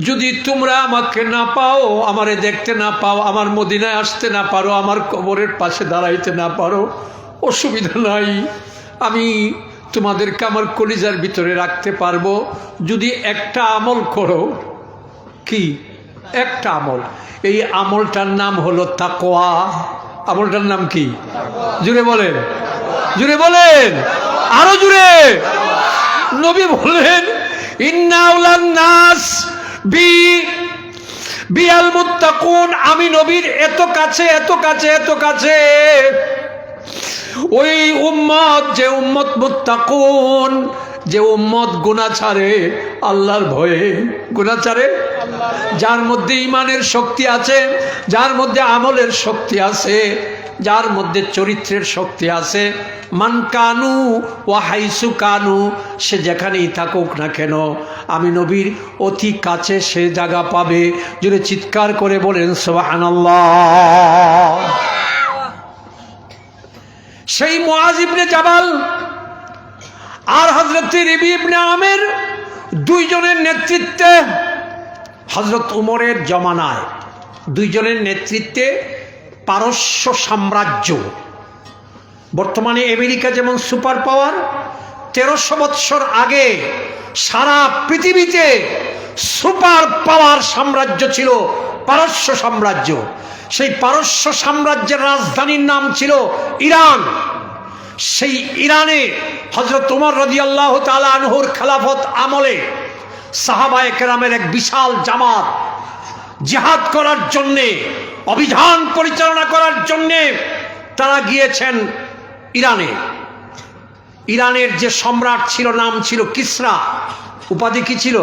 যদি তোমরা আমাকে না পাও, আমারে দেখতে না পাও, আমার মদিনায় আসতে না পারো, আমার কবরের পাশে দাঁড়াইতে না পারো, অসুবিধা নাই, আমি তোমাদেরকে আমার কলিজার ভিতরে রাখতে পারবো যদি একটা আমল করো। কি একটা আমল? এই আমলটার নাম হলো তাকওয়া। আমলটার নাম কি? জুড়ে বলেন, জুড়ে বলেন, আরো জুড়ে। নবী বললেন, ইন্না আওলান নাস বিয়াল মুত্তাকুন, আমি নবীর এত কাছে, এত কাছে, এত কাছে। ওই উম্মত, যে উম্মত মুত্তাকুন, যে উম্মত গুনাহ ছাড়ে আল্লাহর ভয়ে, গুনাহ ছাড়ে, যার মধ্যে ঈমানের শক্তি আছে, যার মধ্যে আমলের শক্তি আছে, যার মধ্যে চরিত্রের শক্তি আছে, মান কানু ওয়া হাইসু কানু, সে যেখানেই থাকুক না কেন আমি নবীর অতি কাছে সে জায়গা পাবে। যদি চিৎকার করে বলেন সুবহানাল্লাহ। সেই মুআজ ইবনে জাবাল আর হযরত রবি ইবনে আমের দুইজনের নেতৃত্বে, হযরত উমরের জমানায় দুইজনের নেতৃত্বে পারস্য সাম্রাজ্য, বর্তমানে আমেরিকা যেমন সুপার পাওয়ার, 1300 বৎসর আগে সারা পৃথিবীতে সুপার পাওয়ার সাম্রাজ্য ছিল পারস্য সাম্রাজ্য। সেই পারস্য সাম্রাজ্যের রাজধানীর নাম ছিল ইরান। সেই ইরানে হযরত উমর রাদিয়াল্লাহু তাআলা আনহুর খেলাফত আমলে সাহাবায়ে কেরামের এক বিশাল জামাত জিহাদ করার জন্যে, অভিযান পরিচালনা করার জন্যে তারা গিয়েছেন ইরানে। ইরানের যে সম্রাট ছিল নাম ছিল কিসরা, উপাধি কি ছিল?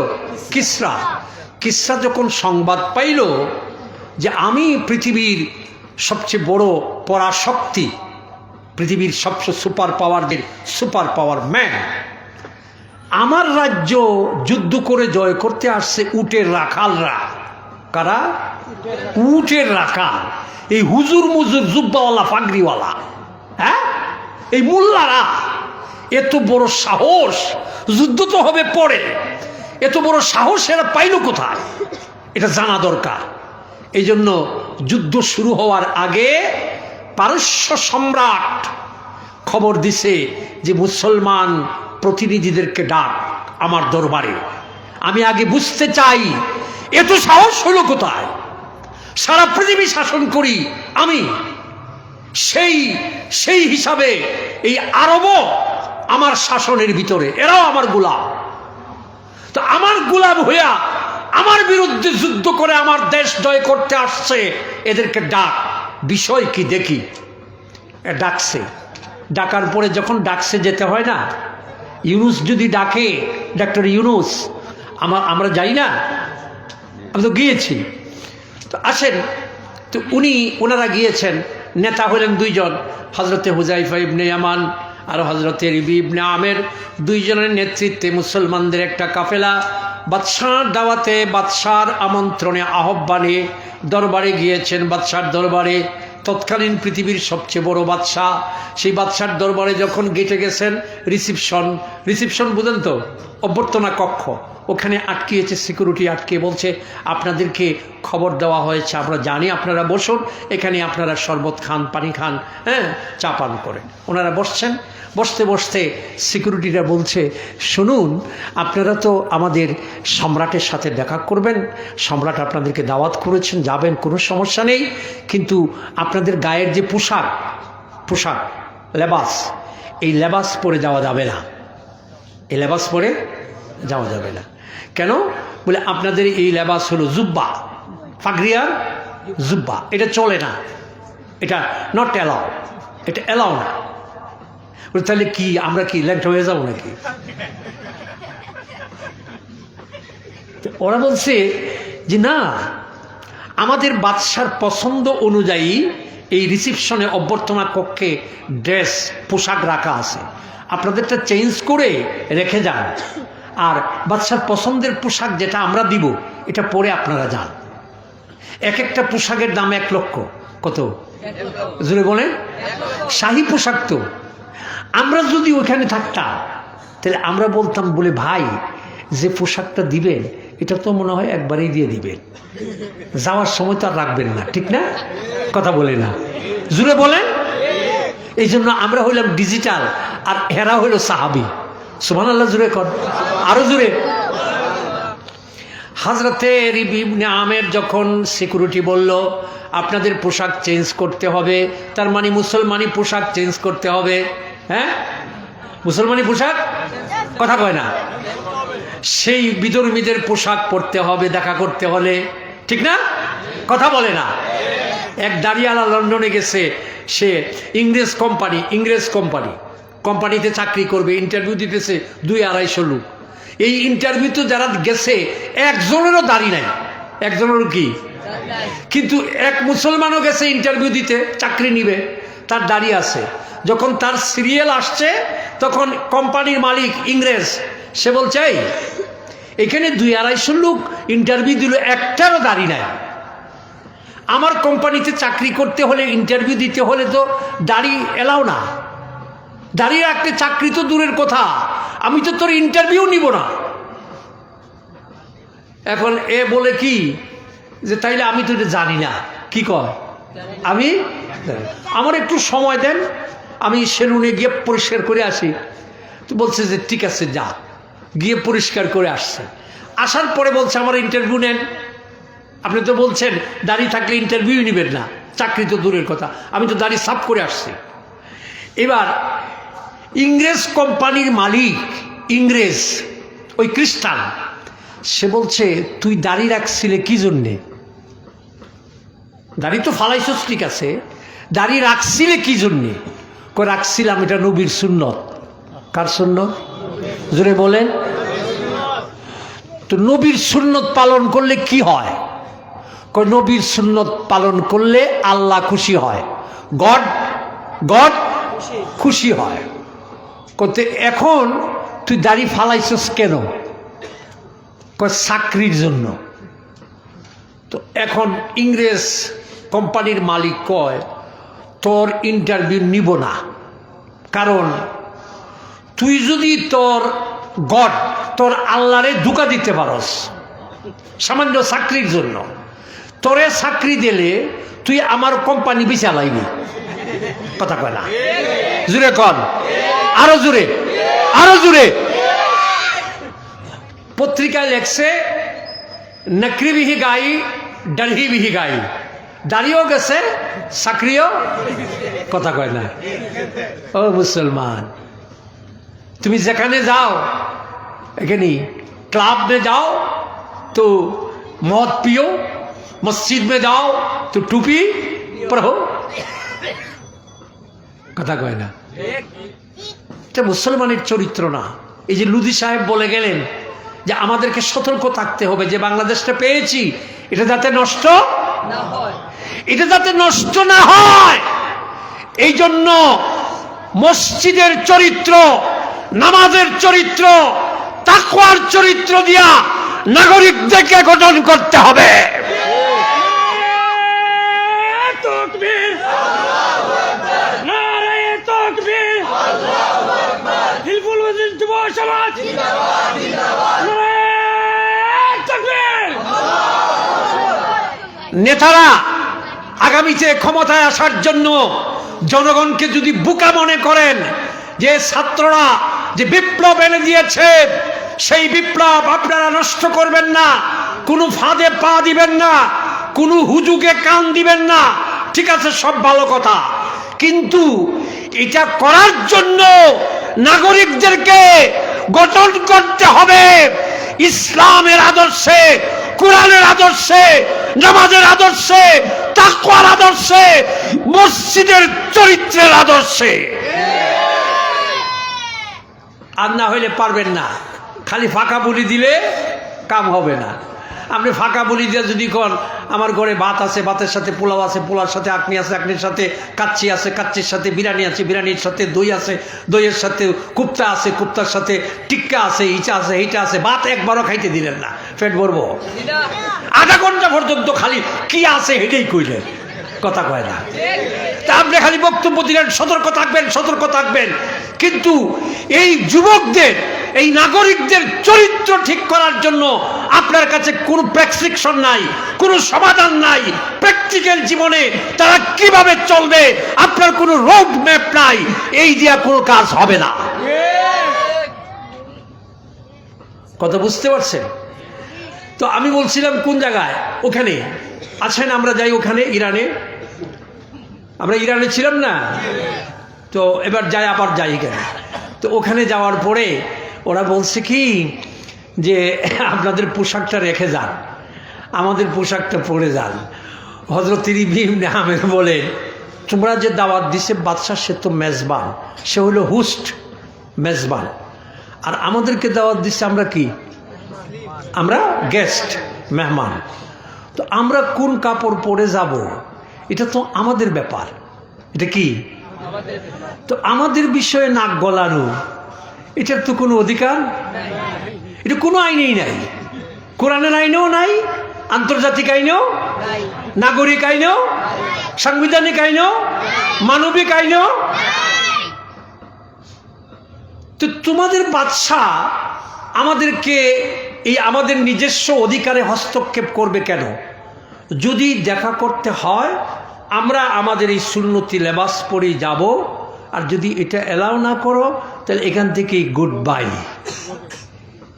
কিসরা। কিসরা যখন সংবাদ পাইল যে আমি পৃথিবীর সবচেয়ে বড় পরাশক্তি, পৃথিবীর সবচেয়ে সুপার পাওয়ার ম্যান, আমার রাজ্য যুদ্ধ করে জয় করতে আসছে উটের রাখালরা। কারা? উটের রাখাল, এই হুজুর মুজুর জুব্বাওয়ালা পাগড়িওয়ালা, হ্যাঁ, এই মোল্লারা। এত বড় সাহস, যুদ্ধ তো হবে পরে, এত বড় সাহস এরা পাইল কোথায়? এটা জানা দরকার। এই জন্য যুদ্ধ শুরু হওয়ার আগে পারস্য সম্রাট খবর দিছে যে মুসলমান প্রতিনিধিদেরকে ডাক আমার দরবারে, আমি আগে বুঝতে চাই এত সাহস হলো কোথায়? সারা পৃথিবী শাসন করি আমি, সেই হিসাবে এই আরবও আমার শাসনের ভিতরে, এরাও আমার গোলাম। তো আমার গোলাম হইয়া আমার বিরুদ্ধে যুদ্ধ করে আমার দেশ জয় করতে আসছে, এদেরকে ডাক, বিষয় কি দেখি। ডাকছে, ডাকার পরে যখন ডাকছে যেতে হয় না, ইউনুস যদি ডাকে, ডক্টর ইউনুস, আমরা যাই না, আমি তো গিয়েছি, তো আসেন। তো ওনারা গিয়েছেন, নেতা হলেন দুইজন, হজরতে হুজাইফা ইবনে ইয়ামান আর হজরতে রিবি ইবনে আমের, দুইজনের নেতৃত্বে মুসলমানদের একটা কাফেলা বাদশাহর দাওয়াতে, বাদশাহর আমন্ত্রণে, আহ্বানে দরবারে গিয়েছেন। বাদশাহর দরবারে, তৎকালীন পৃথিবীর সবচেয়ে বড় বাদশাহ, সেই বাদশাহর দরবারে যখন গেটে গেছেন, রিসিপশন বুঝেন তো, অভ্যর্থনা কক্ষ, ওখানে আটকিয়েছে, সিকিউরিটি আটকে বলছে আপনাদেরকে খবর দেওয়া হয়েছে, আমরা জানি আপনারা বসুন, এখানে আপনারা শরবত খান, পানি খান, হ্যাঁ, চা পান করে। ওনারা বসছেন, বসতে বসতে সিকিউরিটিরা বলছে শুনুন, আপনারা তো আমাদের সম্রাটের সাথে দেখা করবেন, সম্রাট আপনাদেরকে দাওয়াত করেছেন, যাবেন, কোনো সমস্যা নেই, কিন্তু আপনাদের গায়ের যে পোশাক লেবাস, এই লেবাস পরে যাওয়া যাবে না, এই লেবাস পরে যাওয়া যাবে না। কেন? বলে আপনাদের এই লেবাস হলো জুব্বা, পাগড়িয়ার জুব্বা, এটা চলে না, এটা নট অ্যালাউ, এটা অ্যালাউ না। বলে তাহলে কি আমরা কি ল্যাংটা হয়ে যাবো নাকি? ওরা বলছে যে না, আমাদের বাদশার পছন্দ অনুযায়ী এই রিসিপশনে, অভ্যর্থনা কক্ষে ড্রেস, পোশাক রাখা আছে, আপনাদেরটা চেঞ্জ করে রেখে যান, আর বাদশার পছন্দের পোশাক যেটা আমরা দিব এটা পরে আপনারা যান। এক একটা পোশাকের দাম 1 লক্ষ। কত? জোরে বলেন। শাহী পোশাক তো। আমরা যদি ওখানে থাকতাম তাহলে আমরা বলতাম, বলে ভাই যে পোশাকটা দিবেন এটা তো মনে হয় একবারেই দিয়ে দিবেন, যাওয়ার সময় তো আর রাখবেন না, ঠিক না? কথা বলে না, জোরে বলেন। এই জন্য আমরা হইলাম ডিজিটাল, আর হেরা হইল সাহাবি। সুবহানাল্লাহ, জোরে কর, আরো জোরে। হযরতে রিবি ইবনে আমের যখন সিকিউরিটি বলল আপনাদের পোশাক চেঞ্জ করতে হবে, তার মানে মুসলমানি পোশাক চেঞ্জ করতে হবে, হ্যাঁ, মুসলমানি পোশাক, কথা কয় না, সেই বিধর্মীদের পোশাক পরতে হবে দেখা করতে হলে, ঠিক না? কথা বলে না। এক দাড়িওয়ালা লন্ডনে গেছে, সে ইংরেজ কোম্পানিতে চাকরি করবে, ইন্টারভিউ দিতেছে 200-250 লোক। এই ইন্টারভিউতে যারা গেছে একজনেরও দাড়ি নাই, একজনেরও কি, কিন্তু এক মুসলমানও গেছে ইন্টারভিউ দিতে, চাকরি নিবে, তার দাড়ি আছে। যখন তার সিরিয়াল আসছে তখন কোম্পানির মালিক ইংরেজ, সে বলছে এখানে 200-250 লোক ইন্টারভিউ দিল, একটারও দাড়ি নাই, আমার কোম্পানিতে চাকরি করতে হলে, ইন্টারভিউ দিতে হলে তো দাড়ি এলাও না, দাড়ি রাখতে চাকরি তো দূরের কথা, আমি তো তোর ইন্টারভিউ নিব না। এখন এ বলে কি যে তাইলে আমি তো এটা জানি না, কি কয়, আমি আমার একটু সময় দেন, আমি সেলুনে গিয়ে পরিষ্কার করে আসি। তো বলছে যে ঠিক আছে যা, গিয়ে পরিষ্কার করে আসছে। আসার পরে বলছে আমার ইন্টারভিউ নেন, আপনি তো বলছেন দাড়ি থাকলে ইন্টারভিউ নেবেন না, চাকরি তো দূরের কথা, আমি তো দাড়ি সাফ করে আসছি। এবার ইংরেজ কোম্পানির মালিক, ইংরেজ ওই খ্রিস্টান, সে বলছে তুই দাড়ি রাখছিলে কি জন্যে? দাড়ি তো ফালাইছস, ঠিক আছে, দাড়ি রাখছিলে কি জন্যে? কই রাখছিলাম এটা নবীর সুন্নত। কার সুন্নত? জোরে বলেন। তো নবীর সুন্নত পালন করলে কি হয়? কই নবীর সুন্নত পালন করলে আল্লাহ খুশি হয়, গড খুশি হয়। করতে এখন তুই দাড়ি ফালাইছস কেন? কয় চাকরির জন্য। তো এখন ইংরেজ কোম্পানির মালিক কয় তোর ইন্টারভিউ নিব না, কারণ তুই যদি তোর আল্লাহরে ধোঁকা দিতে পারস সামান্য চাকরির জন্য, তোরে চাকরি দিলে তুই আমার কোম্পানি বিচালাইবি। কথা কয় না, জুড়ে কন, আরো জুড়ে, আরো জুড়ে। পত্রিকায় লেখছে নকরি বিহি গাই, ডালহি বিহি গাই, দাঁড়িয়েও গেছে, চাকরিও, কথা কয় না। ও মুসলমান, তুমি যেখানে যাও, এখানে क्लब में जाओ तो मौत पियो, मस्जिद में जाओ तो टूपी पढ़ो। কথা কয় না, এটা মুসলমানের চরিত্র না। এই যে লুদি সাহেব বলে গেলেন যে আমাদেরকে সতর্ক থাকতে হবে যে বাংলাদেশটা পেয়েছি এটা যাতে নষ্ট না হয়, এটা যাতে নষ্ট না হয়। এই জন্য মসজিদের চরিত্র, নামাজের চরিত্র, তাকওয়ার চরিত্র দিয়া নাগরিকদেরকে গঠন করতে হবে। নেতারা আগামীতে ক্ষমতায় আসার জন্য জনগণকে যদি বোকা মনে করেন যে ছাত্ররা যে বিপ্লব এনে দিয়েছে সেই বিপ্লব আপনারা নষ্ট করবেন না, কোনো ফাঁদে পা দিবেন না, কোনো হুজুগে কান দিবেন না, ঠিক আছে, সব ভালো কথা, কিন্তু এটা করার জন্য নাগরিকদেরকে গঠন করতে হবে ইসলামের আদর্শে, কোরআনের আদর্শে, নামাজের আদর্শে, তাকওয়ার আদর্শে, মসজিদের চরিত্রের আদর্শে। আর না হইলে পারবেন না, খালি ফাঁকা বলি দিলে কাম হবে না। আপনি ফাঁকা বলি দিয়ে যদি কোন আমার ঘরে ভাত আছে, ভাতের সাথে পোলাও আছে, পোলার সাথে আকনি আছে, আকনির সাথে কাচ্চি আছে, কাচ্চির সাথে বিরিয়ানি আছে, বিরিয়ানির সাথে দই আছে, দইয়ের সাথে কুপ্তা আছে, কুপ্তার সাথে টিক্কা আছে, ইচা আছে, এইটা আছে, ভাত একবারও খাইতে দিলেন না, পেট ভরবো? আধা ঘন্টা পর্যন্ত খালি কি আছে হেঁটেই কইলেন, কথা কয় না। তা আপনি খালি বক্তব্য দিলেন সতর্ক থাকবেন, সতর্ক থাকবেন, কিন্তু এই যুবকদের, এই নাগরিকদের চরিত্র ঠিক করার জন্য আপনার কাছে কোনো প্রেসক্রিপশন নাই, কোনো সমাধান নাই। প্র্যাকটিক্যাল জীবনে তারা কিভাবে চলবে আপনার কোনো রোড ম্যাপ নাই, এই দিয়া কোনো কাজ হবে না। কথা বুঝতে পারছেন? তো আমি বলছিলাম কোন জায়গায়, ওখানে আছেন, আমরা যাই ওখানে ইরানে, আমরা ইরানে ছিলাম না তো, এবার যাই, আবার যাই এখানে। তো ওখানে যাওয়ার পরে ওরা বলছে কি যে আপনাদের পোশাকটা রেখে যান, আমাদের পোশাকটা পরে যান। হযরত ইবনে আমের বলে, তোমরা যে দাওয়াত দিছে বাদশা, সে তো মেজবান, সে হলো হোস্ট, মেজবান, আর আমাদেরকে দাওয়াত দিচ্ছে আমরা কি, আমরা গেস্ট, মেহমান। তো আমরা কোন কাপড় পরে যাব এটা তো আমাদের ব্যাপার, এটা কি, তো আমাদের বিষয়ে নাক গলানো এটার তো কোনো অধিকার, এটা কোনো আইনেই নাই, কোরআনের আইনেও নাই, আন্তর্জাতিক আইনেও, নাগরিক আইনেও, সাংবিধানিক আইনেও, মানবিক আইনেও। তো তোমাদের বাদশাহ আমাদেরকে এই আমাদের নিজস্ব অধিকারে হস্তক্ষেপ করবে কেন? যদি দেখা করতে হয় আমরা আমাদের এই সুন্নতি লেবাস পরে যাব, আর যদি এটা এলাও না করো তাহলে এখান থেকে গুড বাই,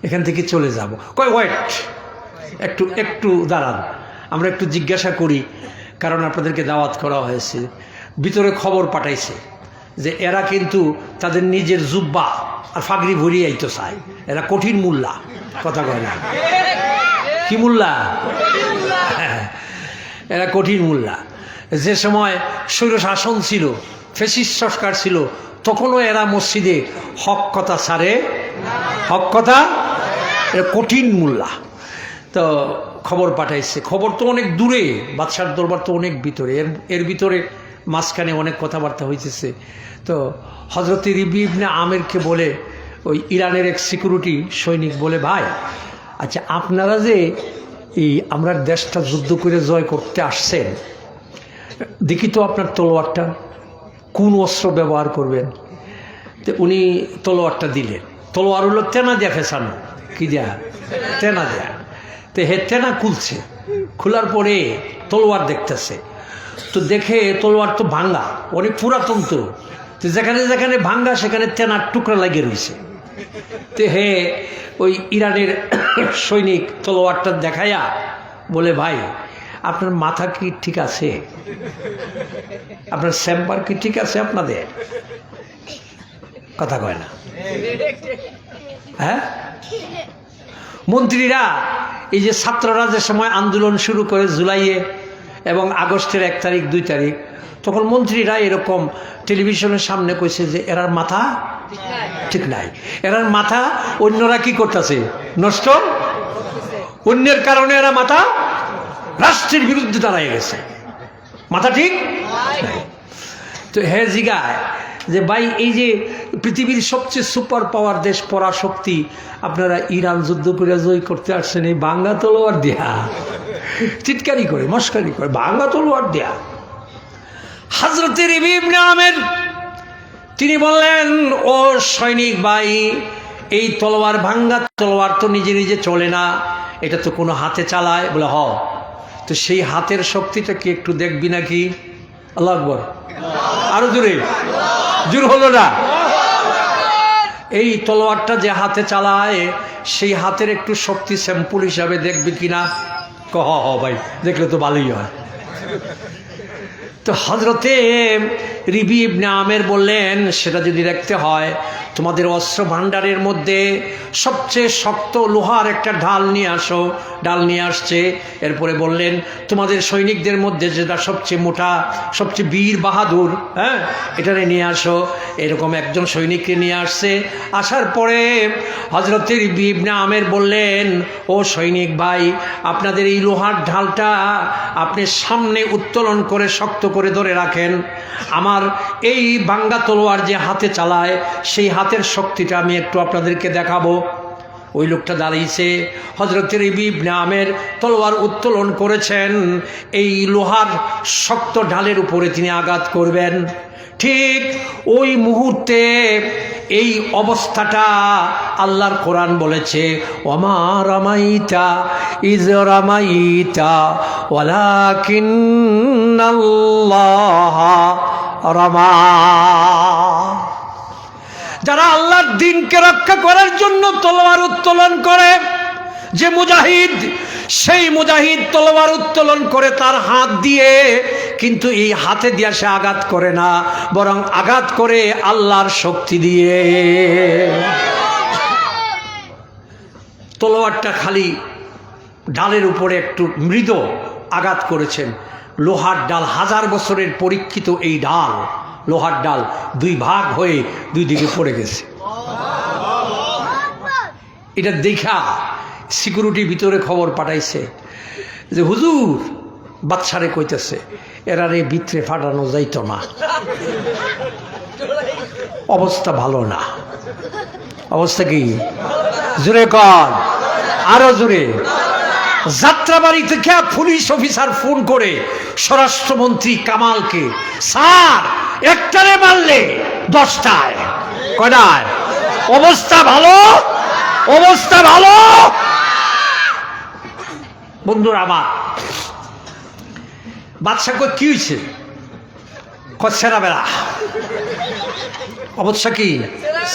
এখান থেকে চলে যাব। কয় ওয়েট, একটু একটু দাঁড়ান, আমরা একটু জিজ্ঞাসা করি, কারণ আপনাদেরকে দাওয়াত করা হয়েছে। ভিতরে খবর পাঠাইছে যে এরা কিন্তু তাদের নিজের জুব্বা আর ফাগরি ভরিয়ে আইতো চায়, এরা কঠিন মোল্লা, কথা কয় না, কি মোল্লা, এরা কঠিন মোল্লা। যে সময় স্বৈর শাসন ছিল, ফ্যাসিস্ট সরকার ছিল, তখনও এরা মসজিদে হক কথা ছাড়ে, হক কথা, এরা কঠিন মোল্লা। তো খবর পাঠাইছে, খবর তো অনেক দূরে, বাদশার দরবার তো অনেক ভিতরে, এর ভিতরে মাঝখানে অনেক কথাবার্তা হইতেছে। তো হযরত ইবনে আমেরকে বলে, ওই ইরানের এক সিকিউরিটি সৈনিক বলে, ভাই আচ্ছা আপনারা যে এই আমরা দেশটা যুদ্ধ করে জয় করতে আসছেন, দেখি তো আপনার তলোয়ারটা, কোন অস্ত্র ব্যবহার করবেন? তো উনি তলোয়ারটা দিলেন, তলোয়ার হলো তেনা দেয়া ফেসানো, কি দেয়া, তেনা দেয়া। তো হে তেনা খুলছে, খোলার পরে তলোয়ার দেখতেছে, তো দেখে তলোয়ার তো ভাঙ্গা, অনেক পুরাতন তো, যেখানে যেখানে ভাঙ্গা সেখানে তেনার টুকরা লাগিয়ে রয়েছে। তো হে ওই ইরানের সৈনিক তলোয়ারটা দেখাইয়া বলে, ভাই আপনার মাথা কি ঠিক আছে, আপনার চেম্বার কি ঠিক আছে আপনাদের? কথা কয় না, হ্যাঁ। মন্ত্রীরা এই যে ছাত্ররা যে সময় আন্দোলন শুরু করে জুলাইয়ে এবং আগস্টের 1 তারিখ 2 তারিখ, তখন মন্ত্রীরা এরকম টেলিভিশনের সামনে কইছে যে এরার মাথা ঠিক নাই, এরার মাথা অন্যরা কি করতেছে, নষ্ট, অন্যের কারণে এরা মাথা রাষ্ট্রের বিরুদ্ধে দাঁড়ায় গেছে, মাথা ঠিক নাই। তো হে জিগায় যে ভাই এই যে পৃথিবীর সবচেয়ে সুপার পাওয়ার দেশ পরাশক্তি, আপনারা ইরান যুদ্ধ করে জয় করতে আসছেন এই বাংলা তলোয়ার দিয়া, চিৎকারি করে মস্কারি করে বাংলা তলোয়ার দিয়া। হযরত রবি ইবনে আমের তিনি বললেন, ও সৈনিক ভাই, এই তলোয়ার ভাঙ্গা তলোয়ার তো নিজে নিজে চলে না, এটা তো কোনো হাতে চালায়। বলে হ, তো সেই হাতের শক্তিটা কি একটু দেখবি নাকি? আল্লাহু আকবার, আরো জোরে, জোর হলো না। এই তলোয়ারটা যে হাতে চালায় সেই হাতের একটু শক্তি স্যাম্পল হিসাবে দেখবি কিনা? কহ হ ভাই, দেখলে তো ভালোই হয়। তো হযরতে রিবি ইবনে আমের বললেন, সেটা যদি দেখতে হয় তোমাদের অস্ত্র ভাণ্ডারের মধ্যে সবচেয়ে শক্ত লোহার একটা ঢাল নিয়ে আসো। ঢাল নিয়ে আসছে। এরপরে বললেন, তোমাদের সৈনিকদের মধ্যে যেটা সবচেয়ে মোটা, সবচেয়ে বীর বাহাদুর, হ্যাঁ, এটা নিয়ে আসো। এরকম একজন সৈনিককে নিয়ে আসছে। আসার পরে হযরত রিবি ইবনে আমের বললেন, ও সৈনিক ভাই, আপনাদের এই লোহার ঢালটা আপনি সামনে উত্তোলন করে শক্ত করে ধরে রাখেন। আমার এই ভাঙ্গা তলোয়ার যে হাতে চালায় সেই হাতের শক্তিটা আমি একটু আপনাদেরকে দেখাবো। ওই লোকটা দাঁড়িয়েছে, হযরত রিবি ইবনে আমের তলোয়ার উত্তোলন করেছেন, এই লোহার শক্ত ঢালের উপরে তিনি আঘাত করবেন। ঠিক ওই মুহূর্তে এই অবস্থাটা আল্লাহর কোরআন বলেছে, ওমা রামাইতা ইজ রামাইতা ওয়ালাকিন্নাল্লাহা রামা। যারা আল্লাহর দ্বীনকে রক্ষা করার জন্য তলোয়ার উত্তোলন করে, যে মুজাহিদ, সেই মুজাহিদ তলোয়ার উত্তোলন করে তার হাত দিয়ে, কিন্তু এই হাতে দিয়ে সে আঘাত করে না, বরং আঘাত করে আল্লাহর শক্তি দিয়ে। তলোয়ারটা খালি ডালের উপরে একটু মৃদু আঘাত করেছেন। লোহার ডাল, 1000 বছরের পরীক্ষিত এই ডাল, লোহার ডাল দুই ভাগ হয়ে দুই দিকে পড়ে গেছে। এটা দেখা সিকিউরিটি ভিতরে খবর পাঠাইছে যে হুজুর বাদশারে কইতেছে এরারে ভিতরে ফাটানো যাইতো না, অবস্থা ভালো না। অবস্থা কি? জোরে কর, আরো জোরে। যাত্রাবাড়ি থেকে পুলিশ অফিসার ফোন করে স্বরাষ্ট্রমন্ত্রী কামালকে, স্যার একটারে মারলে 10টায়, কয়টায়? অবস্থা ভালো, অবস্থা ভালো। বন্ধুরা আমার, বাদশা কই কি হয়েছে? সেরা বেড়া। অবস্থা কি?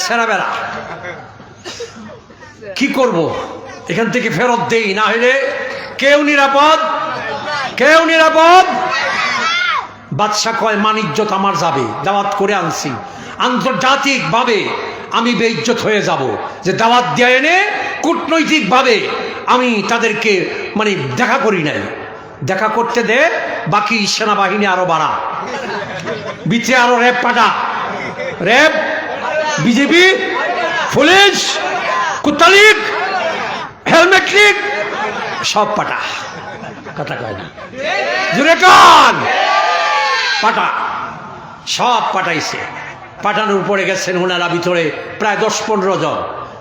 সেরা বেড়া। কি করব? এখান থেকে ফেরত দেই, না হলে কেউ নিরাপদ, কেউ নিরাপদ। বাদশা কয় মানিজ্জত আমার যাবে, দাওয়াত করে আনছি, আন্তর্জাতিক ভাবে আমি বেইজ্জত হয়ে যাব, যে দাওয়াত দিয়ে এনে কূটনৈতিক ভাবে আমি তাদেরকে মানে দেখা করি নাই। দেখা করতে দে, বাকি সেনাবাহিনী আরো বাড়া, বিচে আরো র্যাব পাঠা, র্যাব, বিজেপি, পুলিশ, কুত্তালিক, হেলমেট লিগ, সব পাঠা। কথা কয় না, জুড়ে কান পাঠা, সব পাঠাইছে। পাঠানোর পরে গেছেন ওনারা ভিতরে প্রায় 10-15 জন,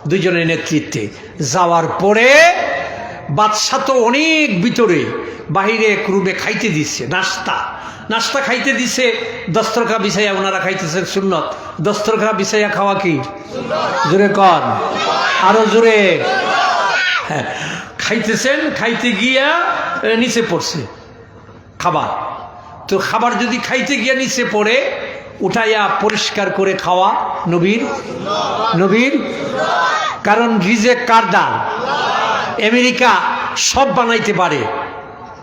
দুইজনের নেতৃত্বে। যাওয়ার পরে বাদশা তো অনেক ভিতরে, বাহিরে এক রুমে খাইতে দিচ্ছে, নাস্তা খাইতে দিছে। দস্তরখা বিছাইয়া ওনারা খাইতেছেন সুন্নত। দস্তরখা বিছাইয়া খাওয়া কি? জোরে কন, আরো জোরে। হ্যাঁ, খাইতেছেন, খাইতে গিয়া নিচে পড়ছে খাবার। তো খাবার যদি খাইতে গিয়া নিচে পড়ে, উঠাইয়া পরিষ্কার করে খাওয়া নবীর। কারণ রিজেক কার দান? আমেরিকা সব বানাইতে পারে,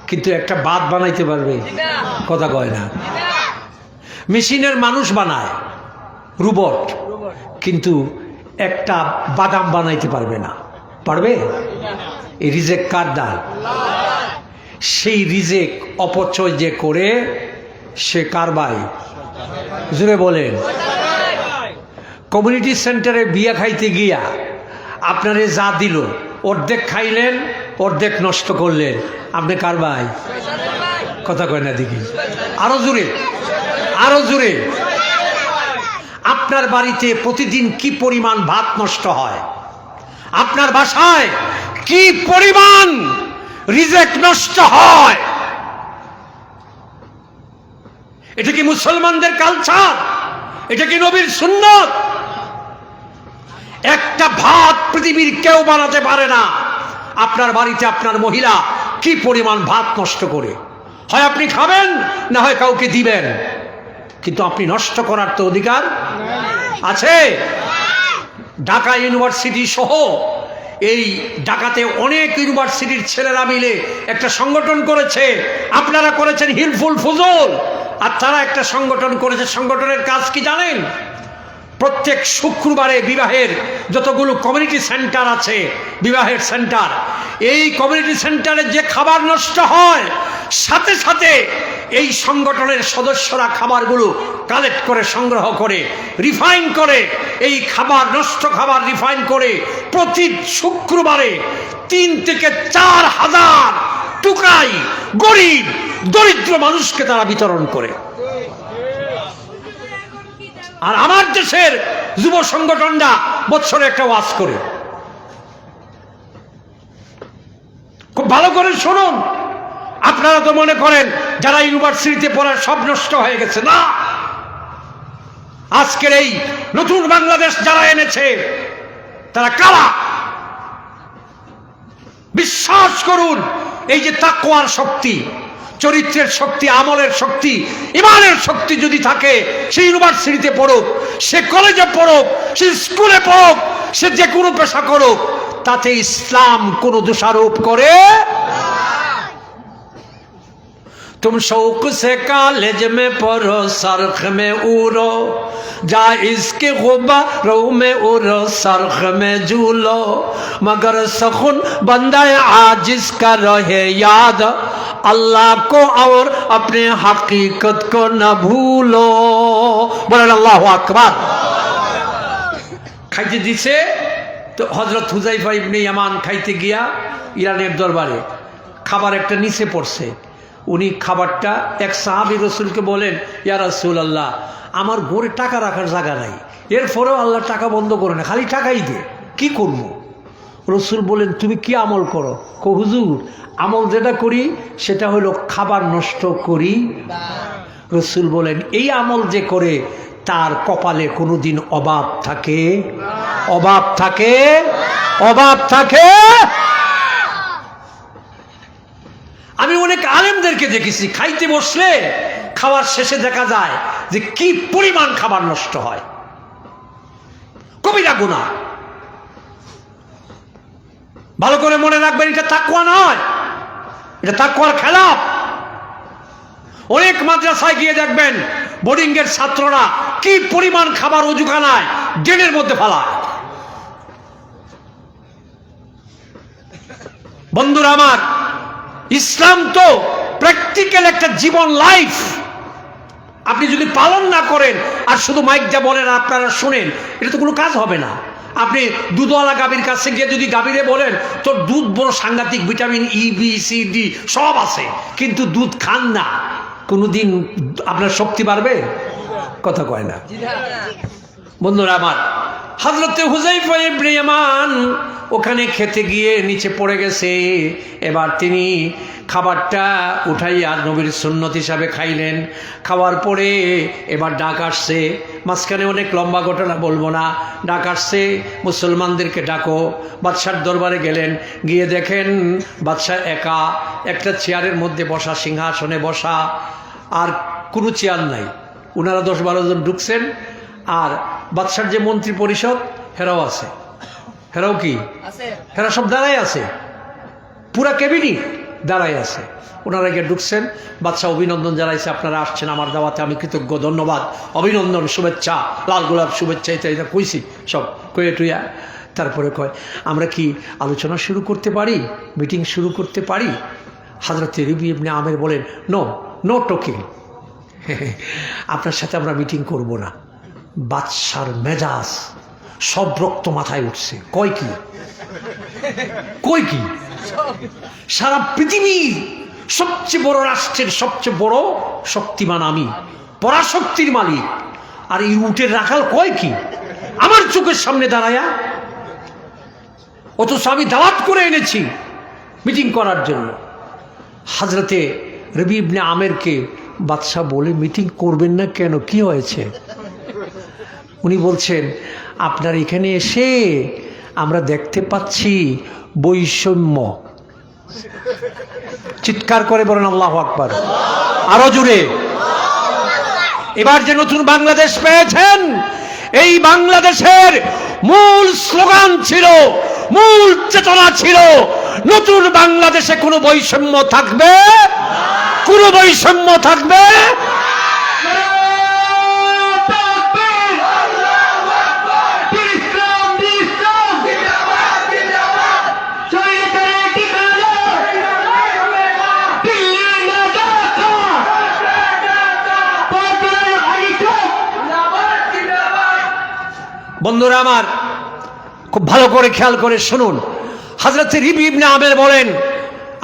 কিন্তু একটা বাদ বানাইতে পারবে? কথা কয় না। মেশিনের মানুষ বানায়, রোবট, কিন্তু একটা বাদাম বানাইতে পারবে না। পারবে? এই রিজেক কার দান? সেই রিজেক অপচয় যে করে, সে কার ভাই? জুড়ে বলেন। কমিউনিটি সেন্টারে বিয়া খাইতে গিয়া আপনারে যা দিল, অর্ধেক খাইলেন, অর্ধেক নষ্ট করলেন, আপনি কার ভাই? কথা কয় না দেখি, আরো জোরে, আরো জোরে। আপনার বাড়িতে প্রতিদিন কি পরিমাণ ভাত নষ্ট হয়, আপনার বাসায় কি পরিমাণ রিজেক নষ্ট হয়। এটা কি মুসলমানদের কালচার? এটা কি নবীর সুন্নত? একটা ভাত পৃথিবীর কেউ বানাতে পারে না। আপনার বাড়িতে আপনার মহিলা কি পরিমাণ ভাত নষ্ট করে, হয় আপনি খাবেন না হয় কাউকে দিবেন, কিন্তু আপনি নষ্ট করার তো অধিকার আছে। ঢাকা ইউনিভার্সিটি সহ এই ঢাকাতে অনেক ইউনিভার্সিটির ছেলেরা মিলে একটা সংগঠন করেছে। আপনারা করেছেন হিলফুল ফুজুল, আর তারা একটা সংগঠন করেছে। সংগঠনের কাজ কি জানেন? প্রত্যেক শুক্রবারে বিবাহের যতগুলো কমিউনিটি সেন্টার আছে, বিবাহের সেন্টার, এই কমিউনিটি সেন্টারে যে খাবার নষ্ট হয়, সাথে সাথে এই সংগঠনের সদস্যরা খাবারগুলো কালেক্ট করে, সংগ্রহ করে, রিফাইন করে, এই খাবার নষ্ট খাবার রিফাইন করে প্রতি শুক্রবারে 3 থেকে 4 হাজার টুকরাই গরিব দরিদ্র মানুষকে তারা বিতরণ করে। আর আমার দেশের যুব সংগঠনরা বছরে একটা ওয়াজ করে। খুব ভালো করে শুনুন। আপনারা তো মনে করেন যারা ইউনিভার্সিটিতে পড়ার সব নষ্ট হয়ে গেছে, না। আজকের এই নতুন বাংলাদেশ যারা এনেছে তারা কারা? বিশ্বাস করুন, এই যে তাকওয়ার শক্তি, চরিত্রের শক্তি, আমলের শক্তি, ইমানের শক্তি যদি থাকে, সে ইউনিভার্সিটিতে পড়ুক, সে কলেজে পড়ুক, সে স্কুলে পড়ুক, সে যে কোনো পেশা করুক, তাতে ইসলাম কোনো দোষারোপ করে। तुम शौक से कॉलेज में पढ़ो, सरख में उड़ो, जा इसके गुब्बारों में उड़ो, सरख में झूलो, मगर सखुन बंदा आजिज का रहे याद, अल्लाह को और अपने हकीकत को न भूलो। बोलें अल्लाहु আকবার। খাইতে দিছে তো হযরত হুযায়ফা ইবনে ইয়ামান খাইতে গিয়া ইরানের দরবারে খাবার একটা নিচে পড়ছে। উনি খাবারটা এক সাহাবী রসুলকে বলেন, ইয়া রাসূলুল্লাহ, আমার ঘরে টাকা রাখার জায়গা নাই, এরপরেও আল্লাহ টাকা বন্ধ করে না, খালি টাকাই দে, কি করব? রসুল বলেন, তুমি কি আমল করো? কো হুজুর, আমল যেটা করি সেটা হলো খাবার নষ্ট করি। রসুল বলেন, এই আমল যে করে তার কপালে কোনোদিন অভাব থাকে? অভাব থাকে? অভাব থাকে? আমি অনেক আলেমদেরকে দেখেছি খাইতে বসলে খাওয়ার শেষে দেখা যায় যে কি পরিমাণ খাবার নষ্ট হয়, কবিরা গুনাহ। ভালো করে মনে রাখবেন, এটা তাকওয়া নয়, এটা তাকওয়ার খেলাফ। অনেক মাদ্রাসায় গিয়ে দেখবেন বোর্ডিং এর ছাত্ররা কি পরিমাণ খাবার অজুখানায় ড্রেনের মধ্যে ফেলায়। বন্ধুরা আমার, ইসলাম তো প্র্যাকটিক্যাল একটা জীবন, লাইফ। আপনি যদি পালন না করেন আর শুধু মাইক যা বলেন আপনারা শুনেন, এটা তো কোনো কাজ হবে না। আপনি দুধওয়ালা গাভীর কাছে গিয়ে যদি গাভীরে বলেন তোর দুধ বড় সাংঘাতিক, vitamin E, B, C, D সব আছে, কিন্তু দুধ খান না, কোনোদিন আপনার শক্তি বাড়বে? কথা কয় না। বন্ধুরা আমার, হযরতে হুযায়ফা ইবনে ইয়ামান ওখানে খেতে গিয়ে নিচে পড়ে গেছে। এবার তিনি খাবারটা উঠাইয়া নবীর সুন্নত হিসাবে খাইলেন। খাওয়ার পরে এবার ডাক আসছে, মাঝখানে অনেক লম্বা ঘটনা বলবো না। ডাক আসছে, মুসলমানদেরকে ডাকো। বাদশার দরবারে গেলেন, গিয়ে দেখেন বাদশাহ একা, একটা চেয়ারের মধ্যে বসা, সিংহাসনে বসা, আর কোনো চেয়ার নাই। ওনারা 10-12 জন ঢুকছেন, আর বাদশার যে মন্ত্রী পরিষদ হেরাও আছে। হেরাও কি? হেরা সব দাঁড়াই আছে, পুরা ক্যাবিনেট দাঁড়াই আছে। ওনারা গিয়ে ঢুকছেন, বাদশাহ অভিনন্দন জানাইছে, আপনারা আসছেন আমার দাওয়াতে, আমি কৃতজ্ঞ, ধন্যবাদ, অভিনন্দন, শুভেচ্ছা, লাল গোলাপ শুভেচ্ছা ইত্যাদি কইছি সব কয়ে টুইয়া। তারপরে কয়, আমরা কি আলোচনা শুরু করতে পারি, মিটিং শুরু করতে পারি? হযরতে রবি ইবনে আমের বলেন, নো নো টকিং, আপনার সাথে আমরা মিটিং করব না। বাদশার মেজাজ সব রক্ত মাথায় উঠছে। কয় কি? কই কি? সারা পৃথিবীর সবচেয়ে বড় রাষ্ট্রের সবচেয়ে বড় শক্তিমান আমি, পরাশক্তির মালিক, আর এই উটের রাখাল কয় কি আমার চোখের সামনে দাঁড়ায়া, অথচ আমি দাওয়াত করে এনেছি মিটিং করার জন্য। হযরতে রবি ইবনে আমেরকে বাদশাহ বলে, মিটিং করবেন না কেন, কি হয়েছে? উনি বলছেন, আপনার এখানে এসে আমরা দেখতে পাচ্ছি বৈষম্য। চিৎকার করে বলেন আল্লাহু আকবার, আরো জোরে। এবার যে নতুন বাংলাদেশ পেয়েছেন, এই বাংলাদেশের মূল স্লোগান ছিল, মূল চেতনা ছিল, নতুন বাংলাদেশে কোনো বৈষম্য থাকবে, কোনো বৈষম্য থাকবে। বন্ধুরা আমার, খুব ভালো করে খেয়াল করে শুনুন। হযরত রবি ইবনে আমের বলেন,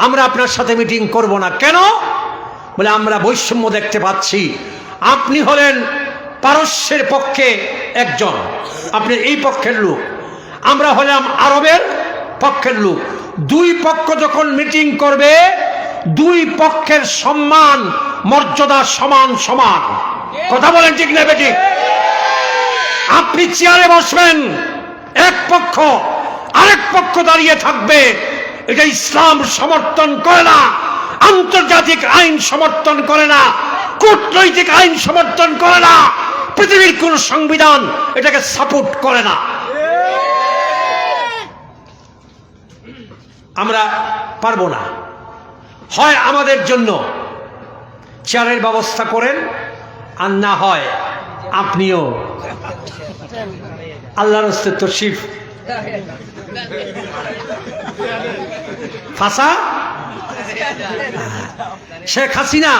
আমরা আপনার সাথে মিটিং করব না। কেন? বলে, আমরা বৈষম্য দেখতে পাচ্ছি। আপনি হলেন পারস্যের পক্ষে একজন, আপনি এই পক্ষের লোক, আমরা হলাম আরবের পক্ষের লোক। দুই পক্ষ যখন মিটিং করবে, দুই পক্ষের সম্মান মর্যাদা সমান সমান। কথা বলেন ঠিক না বেঠিক? আপনি চেয়ারে বসবেন, এক পক্ষ, আরেক পক্ষ দাঁড়িয়ে থাকবে। এটা ইসলাম সমর্থন করে না, আন্তর্জাতিক আইন সমর্থন করে না, কূটনৈতিক আইন সমর্থন করে না, পৃথিবীর কোন সংবিধান এটাকে সাপোর্ট করে না। আমরা পারবো না। হয় আমাদের জন্য চেয়ারের ব্যবস্থা করেন, আর না হয় আপনিও আল্লাহর হস্তে তশরিফ ফাঁসা। শেখ হাসিনা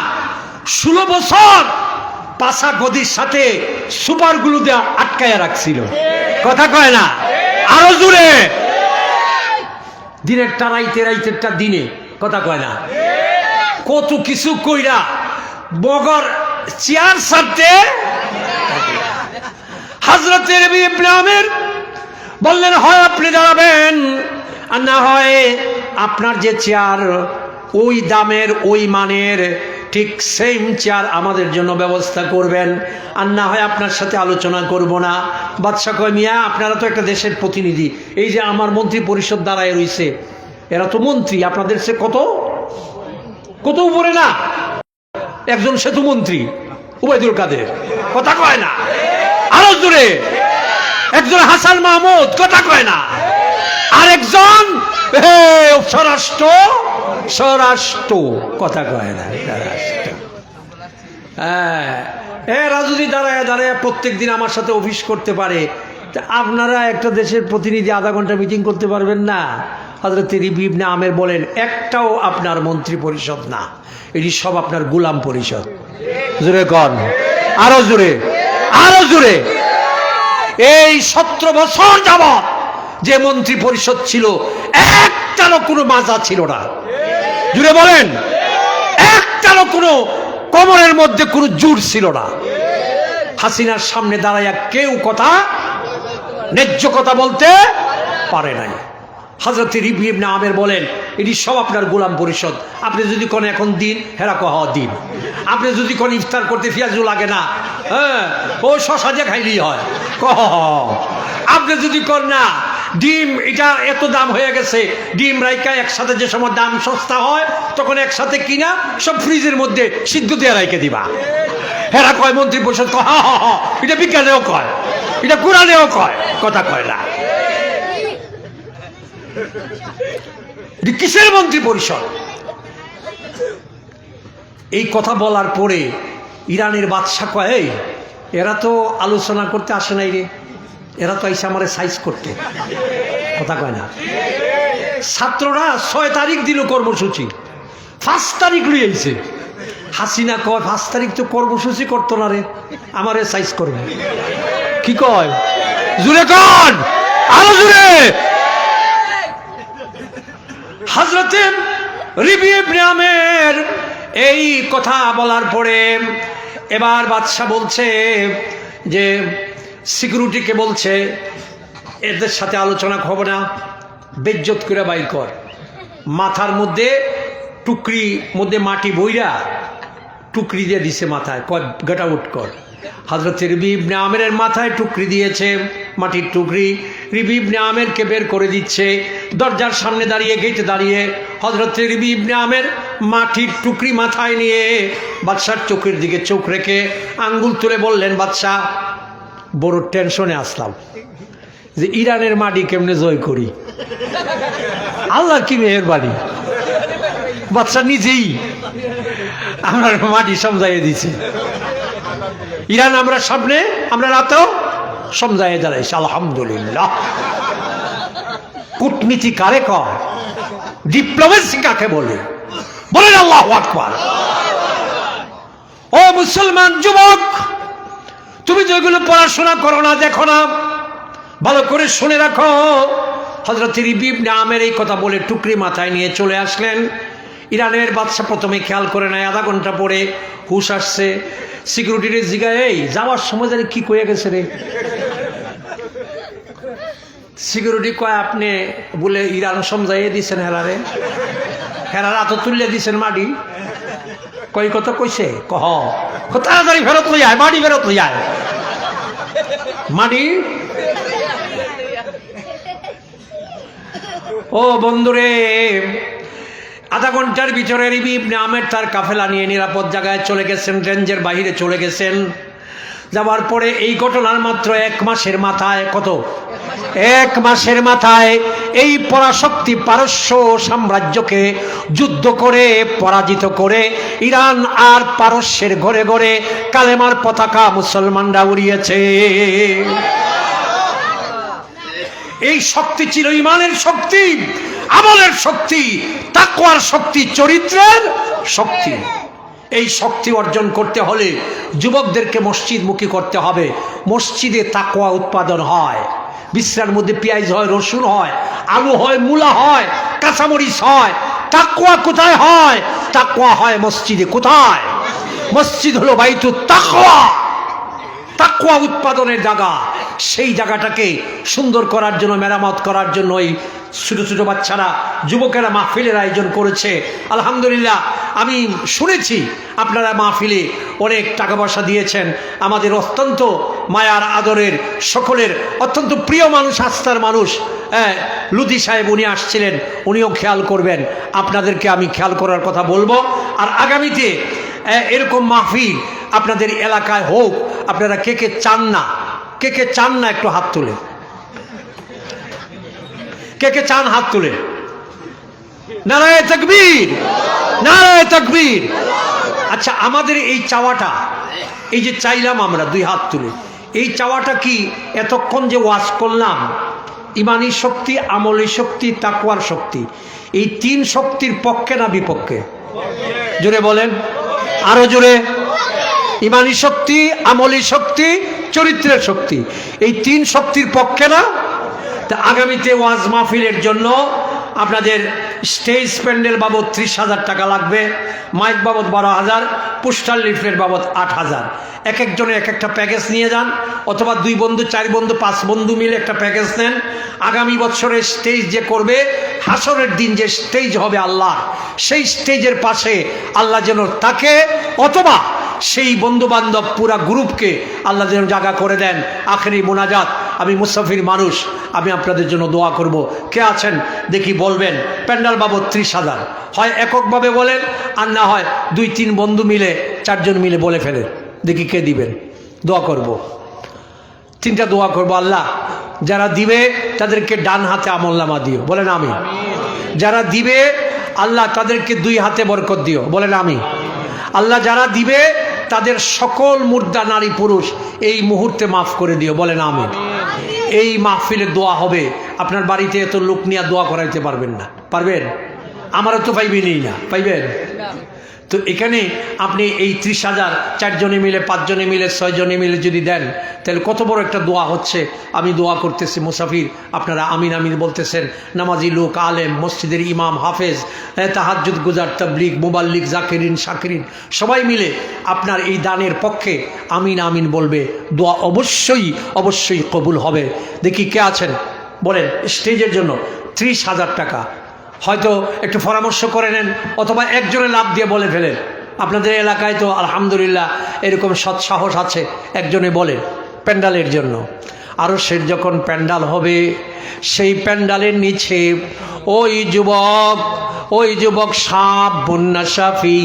16 বছর পাশা গদির সাথে সুপার গ্লু দিয়ে আটকায়া রাখছিল। কথা কয় না? আরো জোরে। দিনের টারাইতে রাইতেরটা দিনে। কথা কয় না? কত কিছু কইরা বগর চেয়ার সাথে হযরত রবি ইবনে আমের বললেন, হয় আপনি দাঁড়াবেন, আর না হয় আপনার যে চেয়ার ওই দামের ওই মানের ঠিক সেম চেয়ার আমাদের জন্য ব্যবস্থা করবেন, আর না হয় আপনার সাথে আলোচনা করব না। বাদশাহ কয়, মিয়া আপনারা তো একটা দেশের প্রতিনিধি, এই যে আমার মন্ত্রী পরিষদ দাঁড়ায় রইছে, এরা তো মন্ত্রী, আপনাদের সে কত কত উপরে না? একজন সেতু মন্ত্রী উবাইদুল কাদের। কথা কয় না? আরো জোরে। একজন হাসান মাহমুদ। কথা কয় না? আরেকজন স্বরাষ্ট্র। কথা কয় না? হ্যাঁ, এরা যদি দাঁড়ায় দাঁড়ায় প্রত্যেক দিন আমার সাথে অফিস করতে পারে, আপনারা একটা দেশের প্রতিনিধি আধা ঘন্টা মিটিং করতে পারবেন না? হযরত রবি ইবনে আমের বলেন, একটাও আপনার মন্ত্রী পরিষদ না, এটি সব আপনার গোলাম পরিষদ। জোরে কন, আরো জোরে, আরো জোরে। এই 17 বছর যাবত যে মন্ত্রী পরিষদ ছিল, একটারও কোনো মাজা ছিল না। জুড়ে বলেন, একটারও কোনো কোমরের মধ্যে কোনো জোর ছিল না। হাসিনার সামনে দাঁড়াইয়া কেউ কথা, ন্যায্য কথা বলতে পারে নাই। হযরত রবি ইবনে আমের বলেন, এটি সব আপনার গোলাম পরিষদ। আপনি যদি কোন এখন দিন, হেরা কহ দিন। আপনি যদি কোন ইফতার করতে পেঁয়াজু লাগে না, হ্যাঁ, ও শশা দিয়ে খাইলেই হয়, কহ। আপনি যদি কোন না ডিম, এটা এত দাম হয়ে গেছে, ডিম রাইকা একসাথে যে সময় দাম সস্তা হয়, তখন একসাথে কিনা সব ফ্রিজের মধ্যে সিদ্ধ দিয়ে রাইকে দিবা। হেরা কয় মন্ত্রী পরিষদ, কহ, এটা বিজ্ঞানেও কয়, এটা কোরআনেও কয়। কথা কয় না? কিসের মন্ত্রী পরিষদ? এই কথা বলার পরে ইরানের বাদশা কয়, এরা তো আলোচনা করতে আসে নাই রে, এরা তো আইসা আমারে সাইজ করতে। কথা কয় না? ছাত্ররা 6 তারিখ দিল কর্মসূচি, 5 তারিখ লই আইছে। হাসিনা কয়, 5 তারিখ তো কর্মসূচি করতো না রে, আমারে সাইজ করবে। কি কয়? জুড়ে কন, আরো জুড়ে। হযরত রবি ইবনে আমের এই কথা বলার পরে এবার বাদশা বলছে যে সিকিউরিটিকে বলছে এদের সাথে আলোচনা হবে না, বেজ্জত করে বাইর কর। মাথার মধ্যে টুকরি মধ্যে মাটি বইরা টুকরি দিয়ে দিছে মাথায়, গেট আউট কর। হযরত রবি ইবনে আমেরের মাথায় টুকরি দিয়েছে, মাটির টুকরি। রবি ইবনে আমেরকে বের করে দিচ্ছে। দরজার সামনে দাঁড়িয়ে, গেটে দাঁড়িয়ে হযরত রবি ইবনে আমের মাটির টুকরি মাথায় নিয়ে বাদশার চোখের দিকে চোখ রেখে আঙ্গুল তুলে বললেন, বাদশা বড় টেনশনে আসলাম যে ইরানের মাটি কেমনে জয় করি। আল্লাহ কি মেহেরবানি, বাদশা নিজেই আমরা মাটি সমঝাইয়ে দিছে। ইরান আমরা সামনে, আমরা রাতেও সমঝাইয়ে দাঁড়াইছি। আলহামদুলিল্লাহ। কূটনীতি কারে কয়? ডিপ্লোমেসি কাকে বলে? বলেন আল্লাহু আকবার। ও মুসলমান যুবক, তুমি যেগুলো পড়াশোনা করো না, দেখো না, ভালো করে শুনে রাখো। হযরত রবি ইবনে আমের এই কথা বলে টুকরি মাথায় নিয়ে চলে আসলেন। ইরানের বাদশা প্রথমে খেয়াল করে নাই, আধা ঘন্টা পরে হুশ আসছে। সিকিউরিটির জিগায়, এই যাওয়ার সময় জানি কি কয়ে গেছে রে? সিকিউরিটি কয়, আপনি বলে ইরান সমঝাইয়ে দিচ্ছেন হেলারে, হেলার হাত তুললে দিচ্ছেন মাটি। কই কত কইছে? কহ তাড়াতাড়ি ফেরত লই আয়, মাটি ফেরত লই আয়, মাটি। ও বন্ধুরে, আধা ঘন্টার ভিতরে রবি ইবনে আমের তার কাফেলা নিয়ে নিরাপদ জায়গায় চলে গেছেন, রেঞ্জের বাইরে চলে গেছেন। যাওয়ার পরে এই ঘটনার মাত্র 1 মাসের মাথায়, কত? 1 মাসের মাথায় এই পরাশক্তি পারস্য সাম্রাজ্যকে যুদ্ধ করে পরাজিত করে ইরান আর পারস্যের ঘরে ঘরে কালেমার পতাকা মুসলমানরা উড়িয়েছে। এই শক্তি ছিল ইমানের শক্তি, আমলের শক্তি, তাকওয়ার শক্তি, চরিত্রের শক্তি। এই শক্তি অর্জন করতে হলে যুবকদেরকে মসজিদমুখী করতে হবে। মসজিদে তাকওয়া উৎপাদন হয়, বিশ্রার মধ্যে পেঁয়াজ হয়, রসুন হয়, আলু হয়, মূলা হয়, কাঁচামরিচ হয়। তাকওয়া কোথায় হয়? তাকওয়া হয় মসজিদে। কোথায়? মসজিদ হলো বাইতুত তাকওয়া, তাকওয়া উৎপাদনের জায়গা। সেই জায়গাটাকে সুন্দর করার জন্য, মেরামত করার জন্য ওই ছোট ছোট বাচ্চারা, যুবকেরা মাহফিলের আয়োজন করেছে। আলহামদুলিল্লাহ, আমি শুনেছি আপনারা মাহফিলে অনেক টাকা পয়সা দিয়েছেন। আমাদের অত্যন্ত মায়ার আদরের সকলের অত্যন্ত প্রিয় মানুষ, আস্থার মানুষ লুদি সাহেব, উনি আসছিলেন, উনিও খেয়াল করবেন। আপনাদেরকে আমি খেয়াল করার কথা বলবো। আর আগামীতে এরকম মাহফিল আপনাদের এলাকায় হোক। আপনারা কে কে চান না, কে কে চান না একটু হাত তুলে, কে কে চান হাত তুলে। নারায়ে তাকবীর, নারায়ে তাকবীর। আচ্ছা, আমাদের এই চাওয়াটা, এই যে চাইলাম আমরা 2 হাত তুলে, এই চাওয়াটা কি এতক্ষণ যে ওয়াজ করলাম, ইমানি শক্তি, আমলি শক্তি, তাকওয়ার শক্তি, এই 3 শক্তির পক্ষে না বিপক্ষে? জোরে বলেন, আরো জোরে। ইমানি শক্তি, আমলি শক্তি, চরিত্রের শক্তি, এই 3 শক্তির পক্ষে না? তা আগামীতে ওয়াজ মাহফিলের জন্য আপনাদের স্টেজ প্যান্ডেল বাবদ 30,000 টাকা লাগবে, মাইক বাবদ 12,000, পোস্টাল লিফলেট বাবদ 8,000। এক একজনে এক একটা প্যাকেজ নিয়ে যান, অথবা 2 বন্ধু, 4 বন্ধু, 5 বন্ধু মিলে একটা প্যাকেজ নেন। আগামী বছরের স্টেজ যে করবে, হাসরের দিন যে স্টেজ হবে আল্লাহ, সেই স্টেজের পাশে আল্লাহ যেন তাকে, অথবা সেই বন্ধু বান্ধব পুরা গ্রুপকে আল্লাহ যেন জায়গা করে দেন। আখেরি মোনাজাত, আমি মুসাফির মানুষ, আমি আপনাদের জন্য দোয়া করব। কে আছেন দেখি বলবেন। প্যান্ডেল বাবদ 30,000, হয় এককভাবে বলেন, আর না হয় 2-3 বন্ধু মিলে, 4 জন মিলে বলে ফেলেন, দেখি কে দিবেন। দোয়া করব, 3টা দোয়া করব। আল্লাহ, যারা দিবে তাদেরকে ডান হাতে আমলনামা দিও, বলেন আমি। যারা দিবে আল্লাহ তাদেরকে 2 হাতে বরকত দিও, বলেন আমি। আল্লাহ যারা দিবে তাদের সকল মুর্দা নারী পুরুষ এই মুহূর্তে মাফ করে দিও, বলেন আমি। এই মাহফিলের দোয়া হবে। আপনার বাড়িতে এত লোক নিয়ে দোয়া করাইতে পারবেন না, পারবেন? আমারও তো পাইবেনই না, পাইবেন তো। তো এখানে আপনি এই 30,000 4 জনে মিলে 5 জনে মিলে 6 জনে মিলে যদি দেন তাহলে কত বড় একটা দোয়া হচ্ছে। আমি দোয়া করতেছি, মুসাফির আপনারা আমিন আমিন বলতেছেন, নামাজি লোক, আলেম, মসজিদের ইমাম, হাফেজ, তাহাজ্জুদ গুজার, তাবলিগ, মুবাল্লিগ, জাকিরিন, শাকিরিন সবাই মিলে আপনার এই দানের পক্ষে আমিন আমিন বলবে। দোয়া অবশ্যই অবশ্যই কবুল হবে। দেখি কে আছেন বলেন স্টেজের জন্য 30,000 টাকা। হয়তো একটু পরামর্শ করে নেন অথবা একজনে লাভ দিয়ে বলে ফেলেন। আপনাদের এলাকায় তো আলহামদুলিল্লাহ এরকম সৎসাহস আছে, একজনে বলেন প্যান্ডালের জন্য। আরও সে যখন প্যান্ডাল হবে সেই প্যান্ডালের নিচে ওই যুবক সাপ বুন্নাসাফি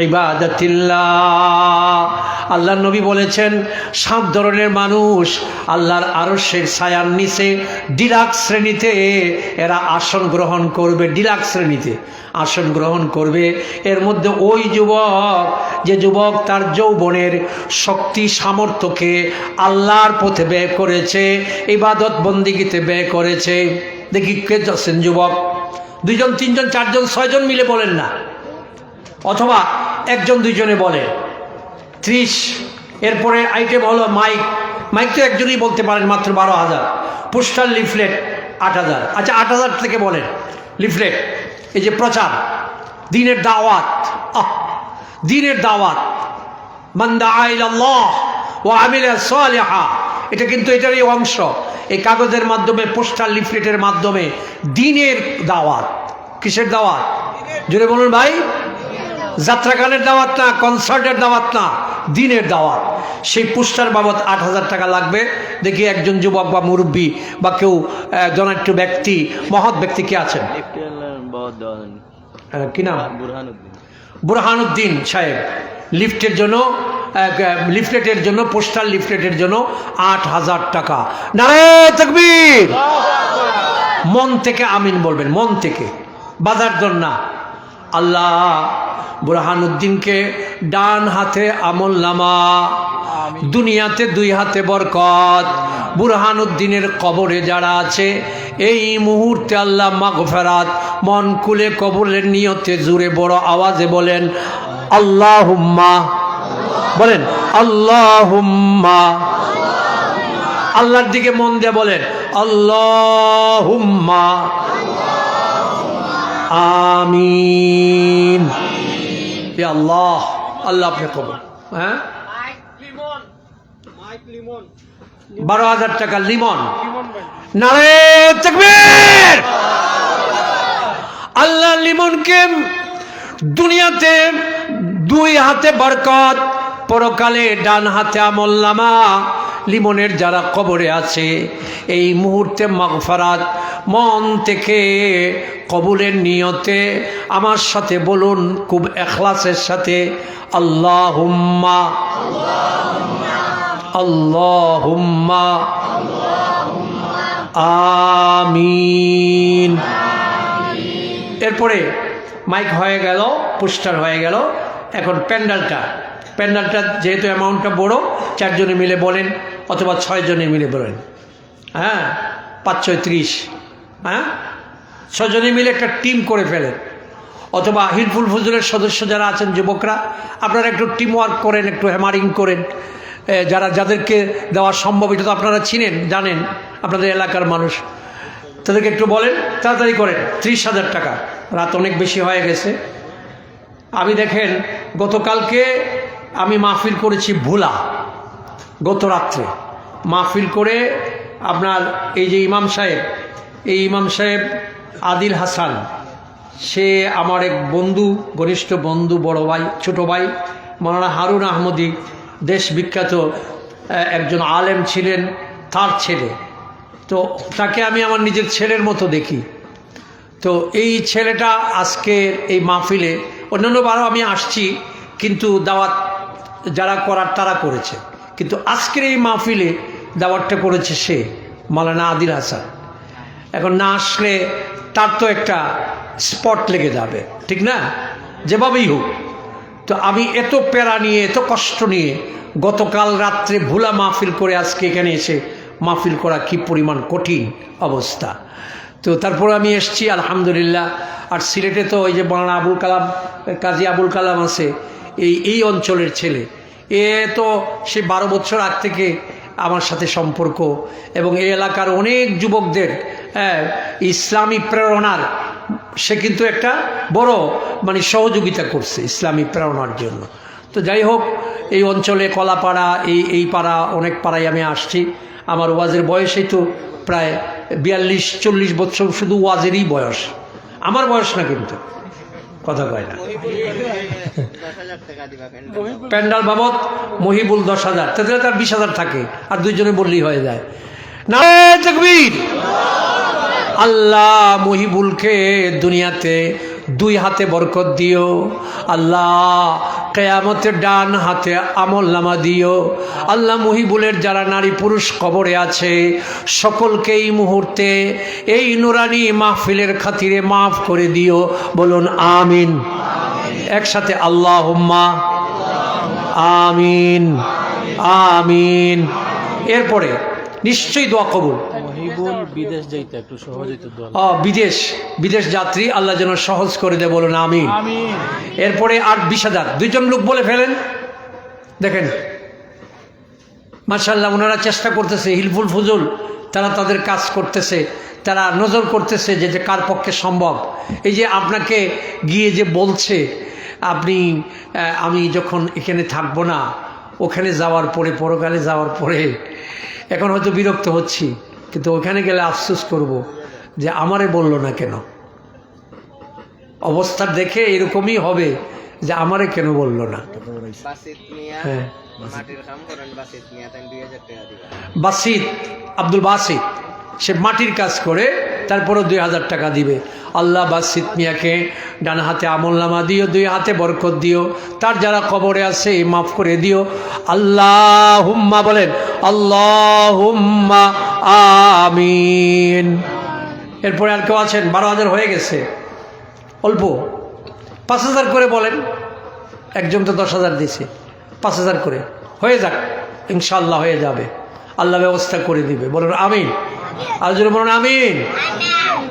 ইবাদাতিল্লাহ। আল্লাহর নবী বলেছেন 7 ধরনের মানুষ আল্লাহর আরশের ছায়ার নিচে ডিলাক্স শ্রেণীতে এরা আসন গ্রহণ করবে। ডিলাক্স শ্রেণীতে আসন গ্রহণ করবে। এর মধ্যে ওই যুবক যে যুবক তার যৌবনের শক্তি সামর্থ্যকে আল্লাহর পথে ব্যয় করেছে, ইবাদত বন্দিগিতে ব্যয় করেছে। দেখি কে যাচ্ছেন যুবক? 2 জন 3 জন 4 জন 6 জন মিলে বলেন না, অথবা 1 জন 2 জনে বলেন। 30। এরপরে আইটেম হলো মাইক তো একজনই বলতে পারেন, মাত্র 12,000। Postal leaflet 8,000। আচ্ছা 8,000 থেকে বলেন। লিফলেট, এই যে প্রচার, দ্বীনের দাওয়াত, দ্বীনের দাওয়াত, মান দাআ ইলাল্লাহ ওয়া আমিলা সালিহা, এটা কিন্তু এটারই অংশ। এই কাগজের মাধ্যমে, পোস্টাল লিফলেটের মাধ্যমে দ্বীনের দাওয়াত। কিসের দাওয়াত? জোরে বলুন ভাই। যাত্রা গানের দাওয়াত না, কনসার্টের দাওয়াত না, দ্বীনের দাওয়াত। সেই পোস্টার বাবদ 8,000 টাকা লাগবে। দেখি একজন যুবক বা মুরব্বী বা কেউ জনাঢ্য ব্যক্তি, মহৎ ব্যক্তি কে আছেন? কি নাম? বুরহানুদ্দিন সাহেব। লিফলেটের জন্য পোস্টাল লিফলেটের জন্য 8,000 টাকা। নারে তাকবীর। মন থেকে আমিন বলবেন, মন থেকে, বাজার দর না। আল্লাহ বুরহানুদ্দিনকে ডান হাতে আমলনামা, দুনিয়াতে 2 হাতে বরকত। বুরহানুদ্দিনের কবরে যারা আছে এই মুহূর্তে আল্লাহ মাগফিরাত, মন খুলে কবরের নিয়তে জুড়ে বড় আওয়াজে বলেন আল্লাহুম্মা, বলেন আল্লাহুম্মা। আল্লাহর দিকে মন দিয়ে বলেন আল্লাহুম্মা আমিন। আল্লাহ আল্লাহ আপনি কবুল। হ্যাঁ 12,000 টাকা লিমন। নারে তাকবীর। আল্লাহ লিমনকে দুনিয়াতে 2 হাতে বরকত, পরকালে ডান হাতে আমলনামা। লিমনের যারা কবরে আছে এই মুহূর্তে মাগফিরাত, মন থেকে কবুলের নিয়তে আমার সাথে বলুন খুব ইখলাসের সাথে আল্লাহুম্মা আল্লাহুম্মা আমিন। এরপরে মাইক হয়ে গেল, পোস্টার হয়ে গেল। এখন প্যান্ডালটা যেহেতু অ্যামাউন্টটা বড়, 4 জনে মিলে বলেন অথবা 6 জনে মিলে বলেন। হ্যাঁ 5 6 30। হ্যাঁ 6 জনে মিলে একটা টিম করে ফেলেন, অথবা হিলফুল ফুজুলের সদস্য যারা আছেন যুবকরা, আপনারা একটু টিম ওয়ার্ক করেন, একটু হ্যামারিং করেন। যাদেরকে দেওয়া সম্ভব, এটা তো আপনারা চিনেন, জানেন, আপনাদের এলাকার মানুষ, তাদেরকে একটু বলেন, তাড়াতাড়ি করেন। 30,000 টাকা। রাত অনেক বেশি হয়ে গেছে। আমি দেখেন গতকালকে আমি মাহফিল করেছি ভোলা, গত রাত্রে মাহফিল করে আপনার এই যে ইমাম সাহেব আদিল হাসান, সে আমার এক বন্ধু, ঘনিষ্ঠ বন্ধু, বড় ভাই, ছোট ভাই, মাওলানা হারুন আহমদি, দেশ বিখ্যাত একজন আলেম ছিলেন, তার ছেলে। তো তাকে আমি আমার নিজের ছেলের মতো দেখি। তো এই ছেলেটা আজকের এই মাহফিলে, অন্যান্যবারও আমি আসছি কিন্তু দাওয়াত যারা করার তারা করেছে, কিন্তু আজকের এই মাহফিলে দাওয়াতটা করেছে সে, মাওলানা আদিল হাসান। এখন না আসলে তার তো একটা স্পট লেগে যাবে, ঠিক না? যেভাবেই হোক। তো আমি এত প্যারা নিয়ে, এত কষ্ট নিয়ে গতকাল রাত্রে ভোলা মাহফিল করে আজকে এখানে এসে মাহফিল করা কি পরিমাণ কঠিন অবস্থা। তো তারপর আমি এসছি আলহামদুলিল্লাহ। আর সিলেটে তো ওই যে মৌলানা আবুল কালাম, কাজী আবুল কালাম আছে, এই অঞ্চলের ছেলে। এ তো সে 12 বছর আগ থেকে আমার সাথে সম্পর্ক, এবং এই এলাকার অনেক যুবকদের ইসলামী প্রেরণার সে কিন্তু একটা বড় মানে সহযোগিতা করছে ইসলামী প্রেরণার জন্য। তো যাই হোক, এই অঞ্চলে কলাপাড়া, এই পাড়া, অনেক পাড়ায় আমি আসছি। আমার ওয়াজের বয়সেই তো প্রায় 42-40 বছর, শুধু ওয়াজেরই বয়স, আমার বয়স না, কিন্তু কথা কয় না। প্যান্ডাল বাবদ মহিবুল 10,000, তাদের তার 20,000 থাকে, আর দুইজনে বললেই হয়ে যায়। না তাকবীর। আল্লাহ মহিবুলকে দুনিয়াতে 2 হাতে বরকত দিও। আল্লাহ কিয়ামতের ডান হাতে আমলনামা দিও। আল্লাহ মহিবুলের যারা নারী পুরুষ কবরে আছে সকলকে এই মুহূর্তে এই নুরানি মাহফিলের খাতিরে মাফ করে দিও। বলুন আমিন। একসাথে আল্লাহুম্মা আমিন আমিন। এরপরে নিশ্চয়ই দোয়া কবুল। মহিবুল বিদেশ যাইতে একটু সহজ হইতো দোয়া। বিদেশ যাত্রী আল্লাহ যেন সহজ করে দেয়, বলুন আমিন। আমিন। এরপরে আর 20,000, 2 জন লোক বলে ফেলেন। দেখেন মাশাআল্লাহ, ওনারা চেষ্টা করতেছে, হিলফুল ফুজুল তারা তাদের কাজ করতেছে, তারা নজর করতেছে যে কার পক্ষে সম্ভব। এই যে আপনাকে গিয়ে যে বলছে আমি যখন এখানে থাকবো না, ওখানে যাওয়ার পরে, পরকালে যাওয়ার পরে, এখন হয়তো বিরক্ত হচ্ছি, কিন্তু ওখানে গেলে আফসোস করব যে আমারে বললো না কেন। অবস্থা দেখে এরকমই হবে যে আমারে কেন বললো না। হ্যাঁ, বাসিত, আব্দুল বাসিত, সে মাটির কাজ করে, তারপরও 2,000 টাকা দিবে। আল্লাহ বাসিত মিয়াকে ডান হাতে আমলনামা দিও, 2 হাতে বরকত দিও, তার যারা কবরে আছে মাফ করে দিও। আল্লাহুম্মা বলেন, আল্লাহুম্মা আমিন। এরপরে আর কেউ আছেন? 12,000 হয়ে গেছে, অল্প। 5,000 করে বলেন, একজন তো 10,000 দিছে, 5,000 করে হয়ে যাক, ইনশাআল্লাহ হয়ে যাবে, আল্লাহ ব্যবস্থা করে দিবে। বলুন আমিন। আর যদি বলুন আমিন।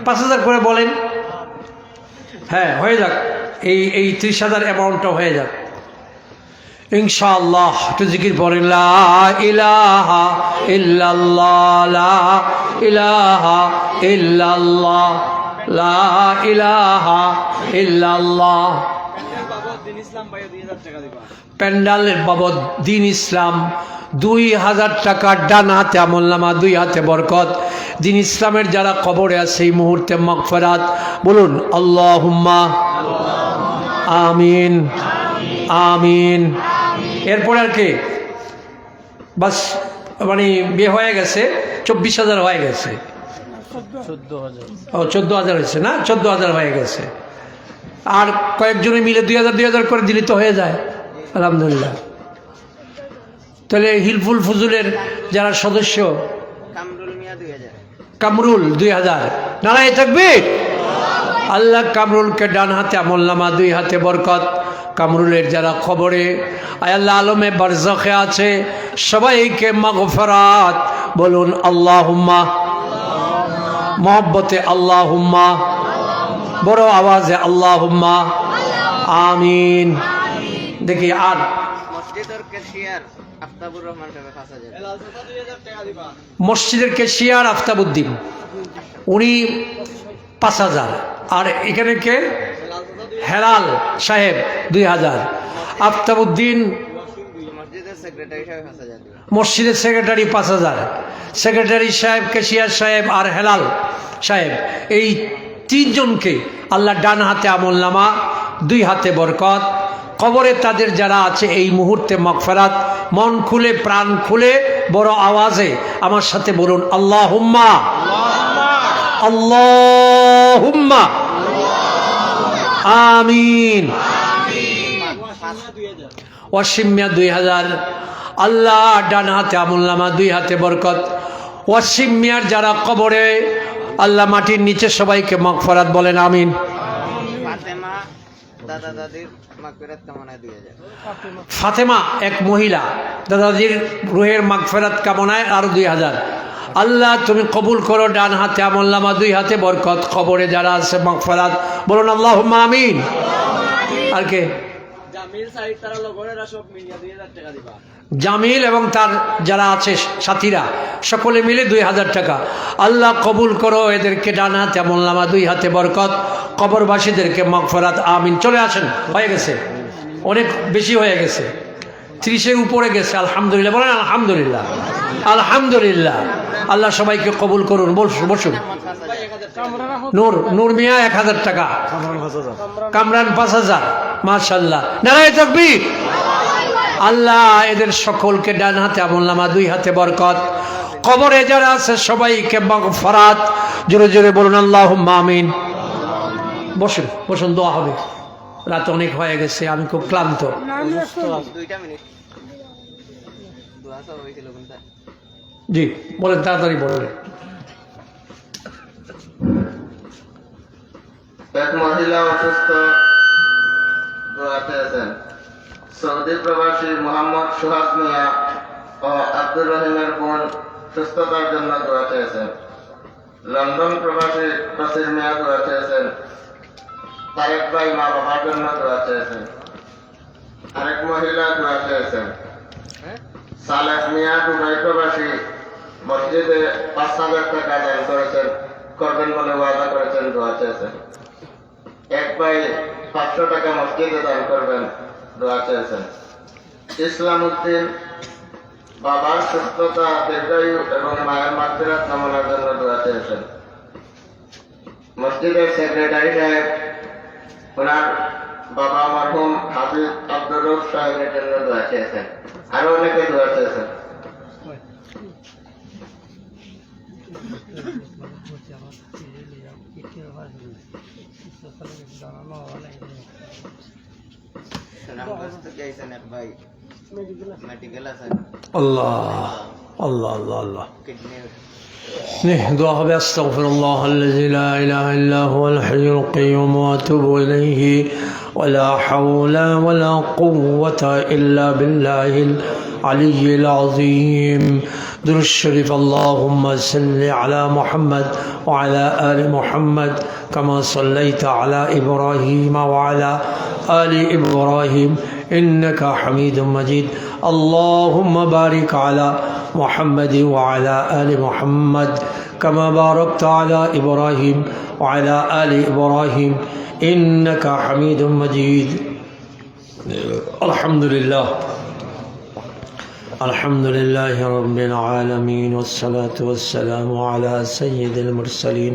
5,000 করে বলেন, হ্যাঁ হয়ে যাক, এই 30,000 অ্যামাউন্টটা হয়ে যাক ইনশাআল্লাহ। একটু জিকির পড়েন, লা ইলাহা ইল্লাল্লাহ, লা ইলাহা ইল্লাল্লাহ, লা ইলাহা ইল্লাল্লাহ। প্যান্ডালের বাবদ দিন ইসলাম 2,000 টাকা, ডান হাতে আমলনামা, 2 হাতে বরকত। দিন ইসলামের যারা কবরে আছে এই মুহূর্তে মাগফিরাত। বলুন আল্লাহুম্মা আমিন আমিন। এরপরে আর কি বাস, মানে বিয়ে হয়ে গেছে, 24,000 হয়ে গেছে। 14,000 হয়েছে না? 14,000 হয়ে গেছে। আর কয়েকজনে মিলে 2,000 করে দিলে তো হয়ে যায়, আলহামদুলিল্লাহ। তাহলে হিলফুল ফুজুলের যারা সদস্য, কামরুল 2,000, নারায়ে তাকবীর। আল্লাহ কামরুলকে ডান হাতে আমলনামা, 2 হাতে বরকত। কামরুলের যারা খবরে আল্লাহ আলমে বারজাখে আছে সবাইকে মাগফিরাত। বলুন আল্লাহুম্মা, মহব্বতে আল্লাহুম্মা, বড় আওয়াজে আল্লাহুম্মা আমিন। দেখি আর মসজিদের কেশিয়ার আফতাবউদ্দিন, উনি 5,000। আর এখানে কে? হেলাল সাহেব 2,000। আফতাবউদ্দিন মসজিদের সেক্রেটারি 5,000। সেক্রেটারি সাহেব, কেশিয়ার সাহেব আর হেলাল সাহেব, এই 3 জনকে আল্লাহ ডান হাতে আমলনামা, 2 হাতে বরকত। কবরে তাদের যারা আছে এই মুহূর্তে মাগফিরাত। মন খুলে, প্রাণ খুলে, বড় আওয়াজে আমার সাথে বলুন আল্লাহুম্মা আল্লাহুম্মা আমিন। ওয়াসিমিয়া 2,000। আল্লাহ ডান হাতে আমলনামা, 2 হাতে বরকত। ওয়াসিমিয়ার যারা কবরে আল্লাহ মাটির নিচে সবাইকে মাগফিরাত, বলেন আমিন। ফাতেমা এক মহিলা, দাদাজির রুহের মাগফিরাত কামনায় আরো 2,000। আল্লাহ তুমি কবুল করো, ডান হাতে আমলনামা, দুই হাতে বরকত, কবরে যারা আছে মাগফিরাত, বলুন আল্লাহুম্মা আমিন। আর কে? জামিল এবং তার যারা আছে সাথীরা সকলে মিলে 2000 টাকা। আল্লাহ কবুল করো এদেরকে, ডান হাতে আমলনামা, দুই হাতে বরকত, কবরবাসীদেরকে মাগফিরাত, আমিন। চলে আসেন, হয়ে গেছে, অনেক বেশি হয়ে গেছে, 30-এর উপরে গেছে। আলহামদুলিল্লাহ বলেন, আলহামদুলিল্লাহ, আলহামদুলিল্লাহ। আল্লাহ সবাইকে কবুল করুন। বসুন। নূর মিয়া 1000 টাকা, কামরান 5000, মাশাআল্লাহ, নারায়ে তাকবীর। আল্লাহ এদের সকলকে ডান হাতে আমলনামা, দুই হাতে বরকত, কবরে যারা আছে সবাইকে মাগফিরাত, জোরে জোরে বলুন আল্লাহুম্মা আমিন। বসুন, দোয়া হবে, রাত অনেক হয়ে গেছে, আমি খুব ক্লান্ত। জি বলেন, তাড়াতাড়ি বলেন। এক মহিলা অসুস্থ, দোয়া চেয়েছেন। সৌদি প্রবাসী মোহাম্মদ সুহাস মিয়া ও আব্দুর রহিমের বোন সুস্থতার জন্য দোয়া চেয়েছেন। লন্ডন প্রবাসী বসির মিয়া দোয়া চেয়েছেন। তারেক ভাই মা বাবার জন্য দোয়া চেয়েছেন। আরেক মহিলা দোয়া চেয়েছেন। সালেহ মিয়া দুবাই প্রবাসী মসজিদে 5000 টাকা দান করবেন বলে ওয়াদা করেছেন, দোয়া চেয়েছেন। এক ভাই 500 টাকা মসজিদে দান করবেন, দোয়া চেয়েছেন। ইসলাম উদ্দিন বাবার সুস্থতা, দীর্ঘায়ু এবং মায়ের মাগফিরাত কামনার জন্য দোয়া চেয়েছেন। মসজিদের সেক্রেটারি সাহেব ওনার বাবা মরহুম হাফিজ আব্দুর রউফ সাহেবের জন্য দোয়া চেয়েছেন। আরো অনেকে দোয়া চেয়েছেন। আল্লাহ আল্লাহ আল্লাহ আল্লাহ। دعاء أستغفر الله الذي لا إله إلا هو الحي القيوم وأتوب إليه ولا حول ولا قوة إلا بالله العلي العظيم. درود الشريف. اللهم صل على محمد وعلى آل محمد كما صليت على إبراهيم وعلى آل إبراهيم إنك حميد مجيد. اللهم بارك على محمد وعلى آل محمد كما باركت على إبراهيم وعلى آل إبراهيم إنك حميد مجيد. الحمد لله رب العالمين والصلاة والسلام على سيد المرسلين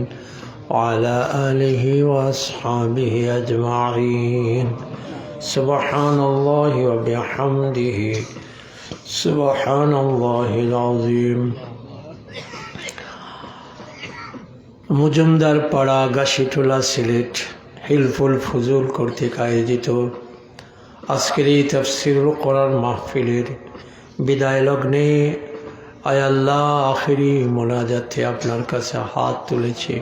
وعلى آله وأصحابه أجمعين. سبحان الله وبحمده سبحان الله العظيم. মজুমদার পাড়া, গাছিটোলা, সিলেট হিলফুল ফুজুল কর্তৃক আয়োজিত আজকের এই তাফসীরুল কোরআন মাহফিলের বিদায় লগ্নে আয় আল্লাহ আখিরি মোনাজাতে আপনার কাছে হাত তুলেছি।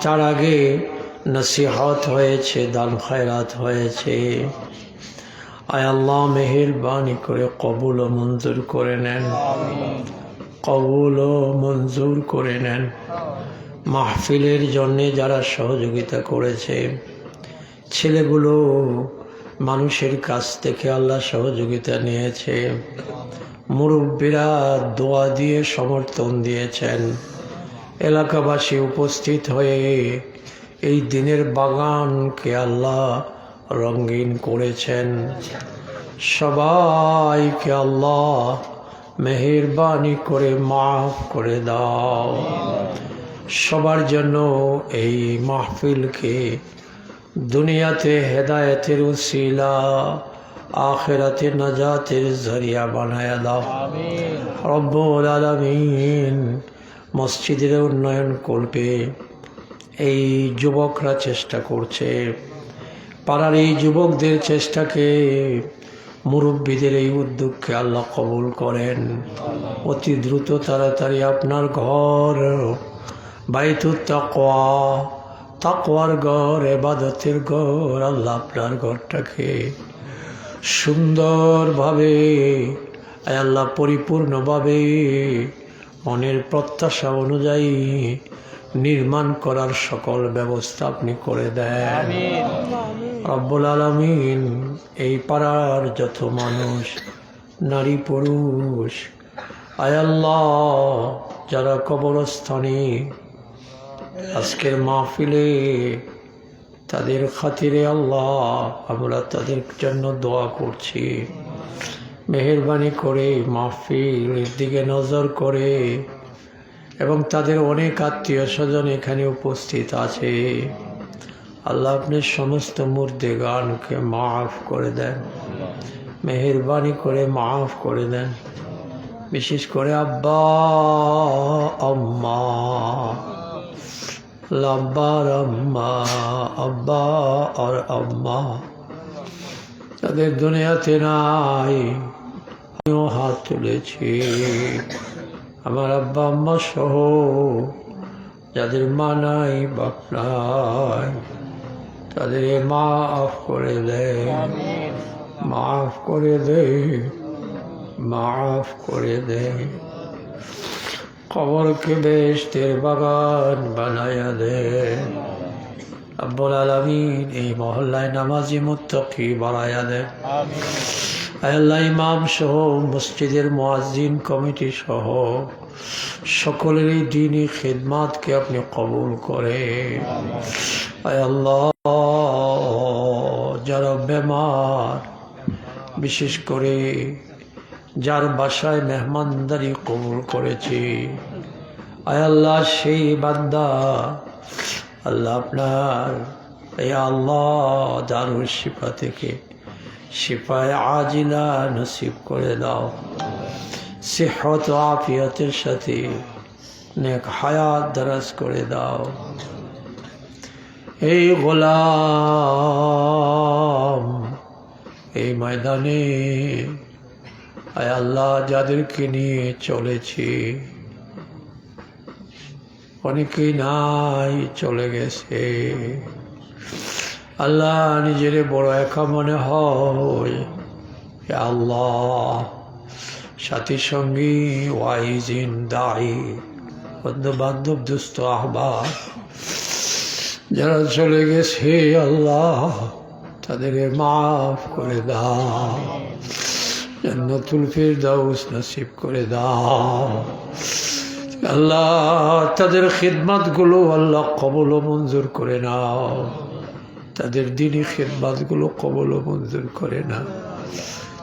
তার আগে নসিহত হয়েছে, দান খয়রাত হয়েছে। আয় আল্লাহ মেহেরবানি করে কবুল ও মঞ্জুর করে নেন, কবুল ও মঞ্জুর করে নেন। মাহফিলের জন্যে যারা সহযোগিতা করেছে, ছেলেগুলো মানুষের কাছ থেকে আল্লাহ সহযোগিতা নিয়েছে, মুরব্বীরা দোয়া দিয়ে সমর্থন দিয়েছেন, এলাকাবাসী উপস্থিত হয়ে এই দিনের বাগানকে আল্লাহ রঙিন করেছেন। সবাইকে আল্লাহ মেহেরবানি করে মাফ করে দাও। সবার জন্য এই মাহফিলকে দুনিয়াতে হেদায়েতের উসিলা, আখিরাতে নাজাতের জরিয়া বানায়া দাও রব্বুল আলামিন। মসজিদের উন্নয়ন করবে এই যুবকরা চেষ্টা করছে, পাড়ার এই যুবকদের চেষ্টাকে, মুরব্বীদের এই উদ্যোগকে আল্লাহ কবুল করেন। অতি দ্রুত তাড়াতাড়ি আপনার ঘর, বাইতুত তাকওয়া, তাকওয়ার ঘর, ইবাদতের ঘর, আল্লাহ আপনার ঘরটাকে সুন্দরভাবে আল্লাহ পরিপূর্ণভাবে মনের প্রত্যাশা অনুযায়ী নির্মাণ করার সকল ব্যবস্থা আপনি করে দেন রব্বুল আলামিন। এই পাড়ার যত মানুষ, নারী পুরুষ, আয় আল্লাহ, যারা কবরস্থানে আজকের মাহফিলে তাদের খাতিরে আল্লাহ আমরা তাদের জন্য দোয়া করছি। মেহেরবানি করে মাহফিলের দিকে নজর করে, এবং তাদের অনেক আত্মীয় স্বজন এখানে উপস্থিত আছে। আল্লাহ আপনি সমস্ত মুর্দেগানকে মাফ করে দেন, মেহেরবানি করে মাফ করে দেন। বিশেষ করে আব্বা আম্মা, লাব্বার আম্মা, আব্বা আর আম্মা তাদের দুনিয়াতে নাই, আমিও হাত তুলেছি। আমার আব্বা আম্মা সহ যাদের মা নাই বাপ নাই তাদের মাফ করে দে, মাফ করে দে, মাফ করে দে। কবরকে বেহেশতের বাগান বানায়া দে রব্বুল আলামিন। এই মহল্লায় নামাজি মুত্তাকি বানায়া দে আল্লাহ। ইমাম সহ মসজিদের মুয়াজ্জিন কমিটি সহ সকলেরই দ্বীনি খিদমাতকে আপনি কবুল করে আল্লাহ। যারা বেমার, বিশেষ করে যার বাসায় মেহমানদারি কবুল করেছি আয় আল্লাহ, সেই বান্দা আল্লাহ আপনার এই আল্লাহ দারুল শিফা থেকে শিফায়ে আজিলা নসিব করে দাও। সিহত ও আফিয়তের সাথে নেক হায়াত দারাজ করে দাও। এই গোলাম এই ময়দানে আয় আল্লাহ যাদেরকে নিয়ে চলেছি অনেকেই নাই, চলে গেছে আল্লাহ। নিজের বড় একা মনে হয় আল্লাহ। সাথী সঙ্গী, ওয়াইজিন, দায়ী, বন্ধু বান্ধব, দুস্থ আহবাব যারা চলে গেছে আল্লাহ তাদের মাফ করে দাও, জান্নাতুল ফিরদাউস নসিব করে দাও আল্লাহ। তাদের খিদমতগুলো আল্লাহ কবুল ও মঞ্জুর করে নাও, তাদের দ্বীনি খিদমতগুলো কবুল ও মঞ্জুর করে নাও।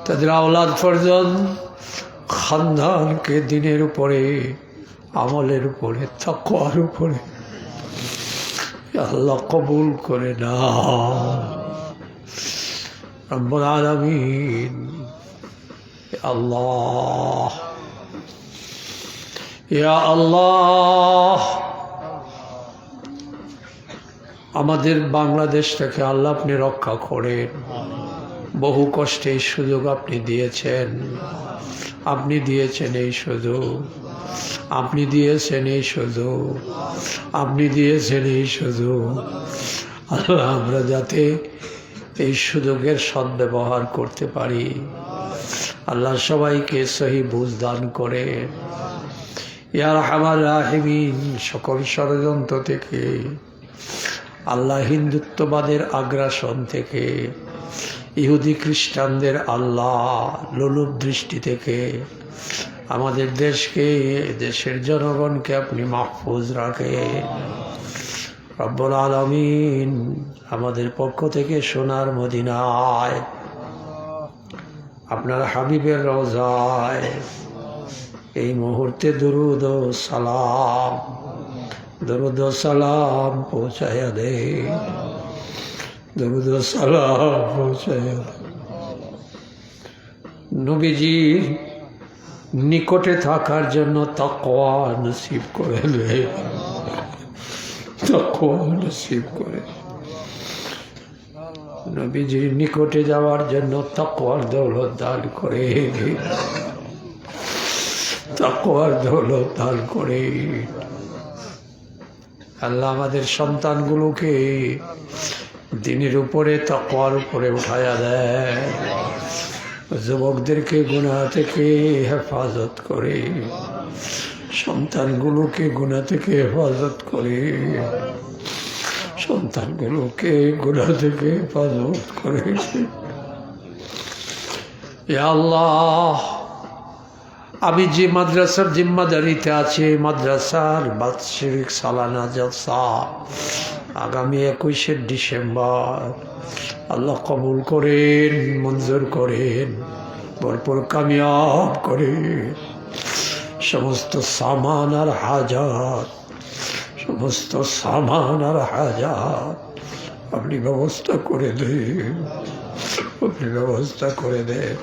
তাদের আওলাদ ফরজন্দ খানদানকে দ্বীনের উপরে, আমলের উপরে, তাকওয়ার উপরে আল্লাহ কবুল করে নাও রব্বুল আলামিন। আল্লাহ ইয়া আল্লাহ, আমাদের বাংলাদেশটাকে আল্লাহ আপনি রক্ষা করেন। বহু কষ্টে এই সুযোগ আপনি দিয়েছেন, আপনি দিয়েছেন এই সুযোগ, আপনি দিয়েছেন এই সুযোগ, আপনি দিয়েছেন এই সুযোগ আল্লাহ। আমরা যাতে এই সুযোগের সদ্ব্যবহার করতে পারি আল্লাহ সবাইকে সহি বুঝ দান করে ইয়া রাহমান রাহিমিন। সকল ষড়যন্ত্র থেকে আল্লাহ, হিন্দুত্ববাদের আগ্রাসন থেকে, ইহুদি খ্রিস্টানদের আল্লাহ লোলুপ দৃষ্টি থেকে আমাদের দেশকে, দেশের জনগণকে আপনি মাহফুজ রাখেন রব্বুল আলামিন। আমাদের পক্ষ থেকে সোনার মদিনায় আপনার হাবিবের রওজায় এই মুহূর্তে দরুদ ও সালাম, দরুদ ও সালাম পৌঁছায়া দে, দরুদ ও সালাম পৌঁছায়া দে। নবীজির নিকটে থাকার জন্য তাকওয়া নসিব করে দে, তাকওয়া নসিব করে। নবীজির নিকটে যাওয়ার জন্য তাকওয়ার দৌলত দান করে, তাকওয়ার দৌলত দান করে। আল্লাহ আমাদের সন্তানগুলোকে দ্বীনের উপরে, তাকওয়ার উপরে উঠায়া দেয়। যুবকদেরকে গুনাহ থেকে হেফাজত করে সন্তানগুলোকে গুনাহ থেকে হেফাজত করে, সন্তানগুলোকে গুনাহ থেকে হেফাজত করে। ইয়া আল্লাহ, আমি যে মাদ্রাসার জিম্মাদারিতে আছে, মাদ্রাসার বাৎসরিক সালানা জলসা আগামী 21শে ডিসেম্বর আল্লাহ কবুল করেন, মঞ্জুর করেন, ভরপুর কামিয়াব করেন। সমস্ত সামান আর হাজার, সমস্ত সামান আর হাজার আপনি ব্যবস্থা করে দেন, আপনি ব্যবস্থা করে দেন।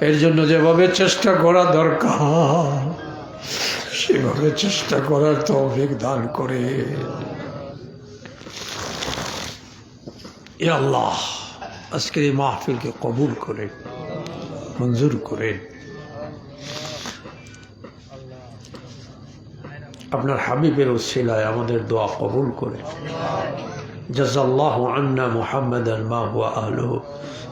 এর জন্য যেভাবে চেষ্টা করা দরকার সেভাবে চেষ্টা করার তৌফিক দান করে। ইয়া আল্লাহ, আজকের এই মাহফিলকে কবুল করে, মঞ্জুর করেন। আপনার হাবিবের ওসিলায় আমাদের দোয়া কবুল করে। জাযাল্লাহু আন্না মুহাম্মাদান মা হুয়া আহলুহু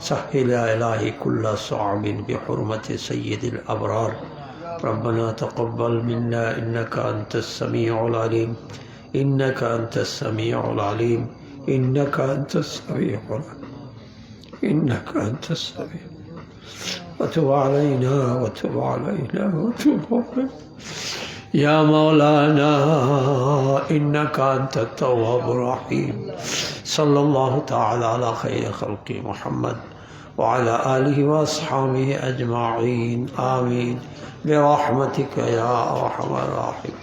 সাহহিলা ইলাহি কুল্লা সাআবিন বিহুরমাতি সাইয়্যিদিল আবরার। ربنا تقبل منا إنك أنت السميع العليم، إنك أنت السميع العليم، إنك أنت السميع العليم، إنك أنت السميع. وتب علينا وتب علينا وتب علينا يا مولانا إنك أنت التواب الرحيم. صلى الله تعالى على خير خلق محمد وعلى آله وأصحابه أجمعين آمين برحمتك يا أرحم الراحمين.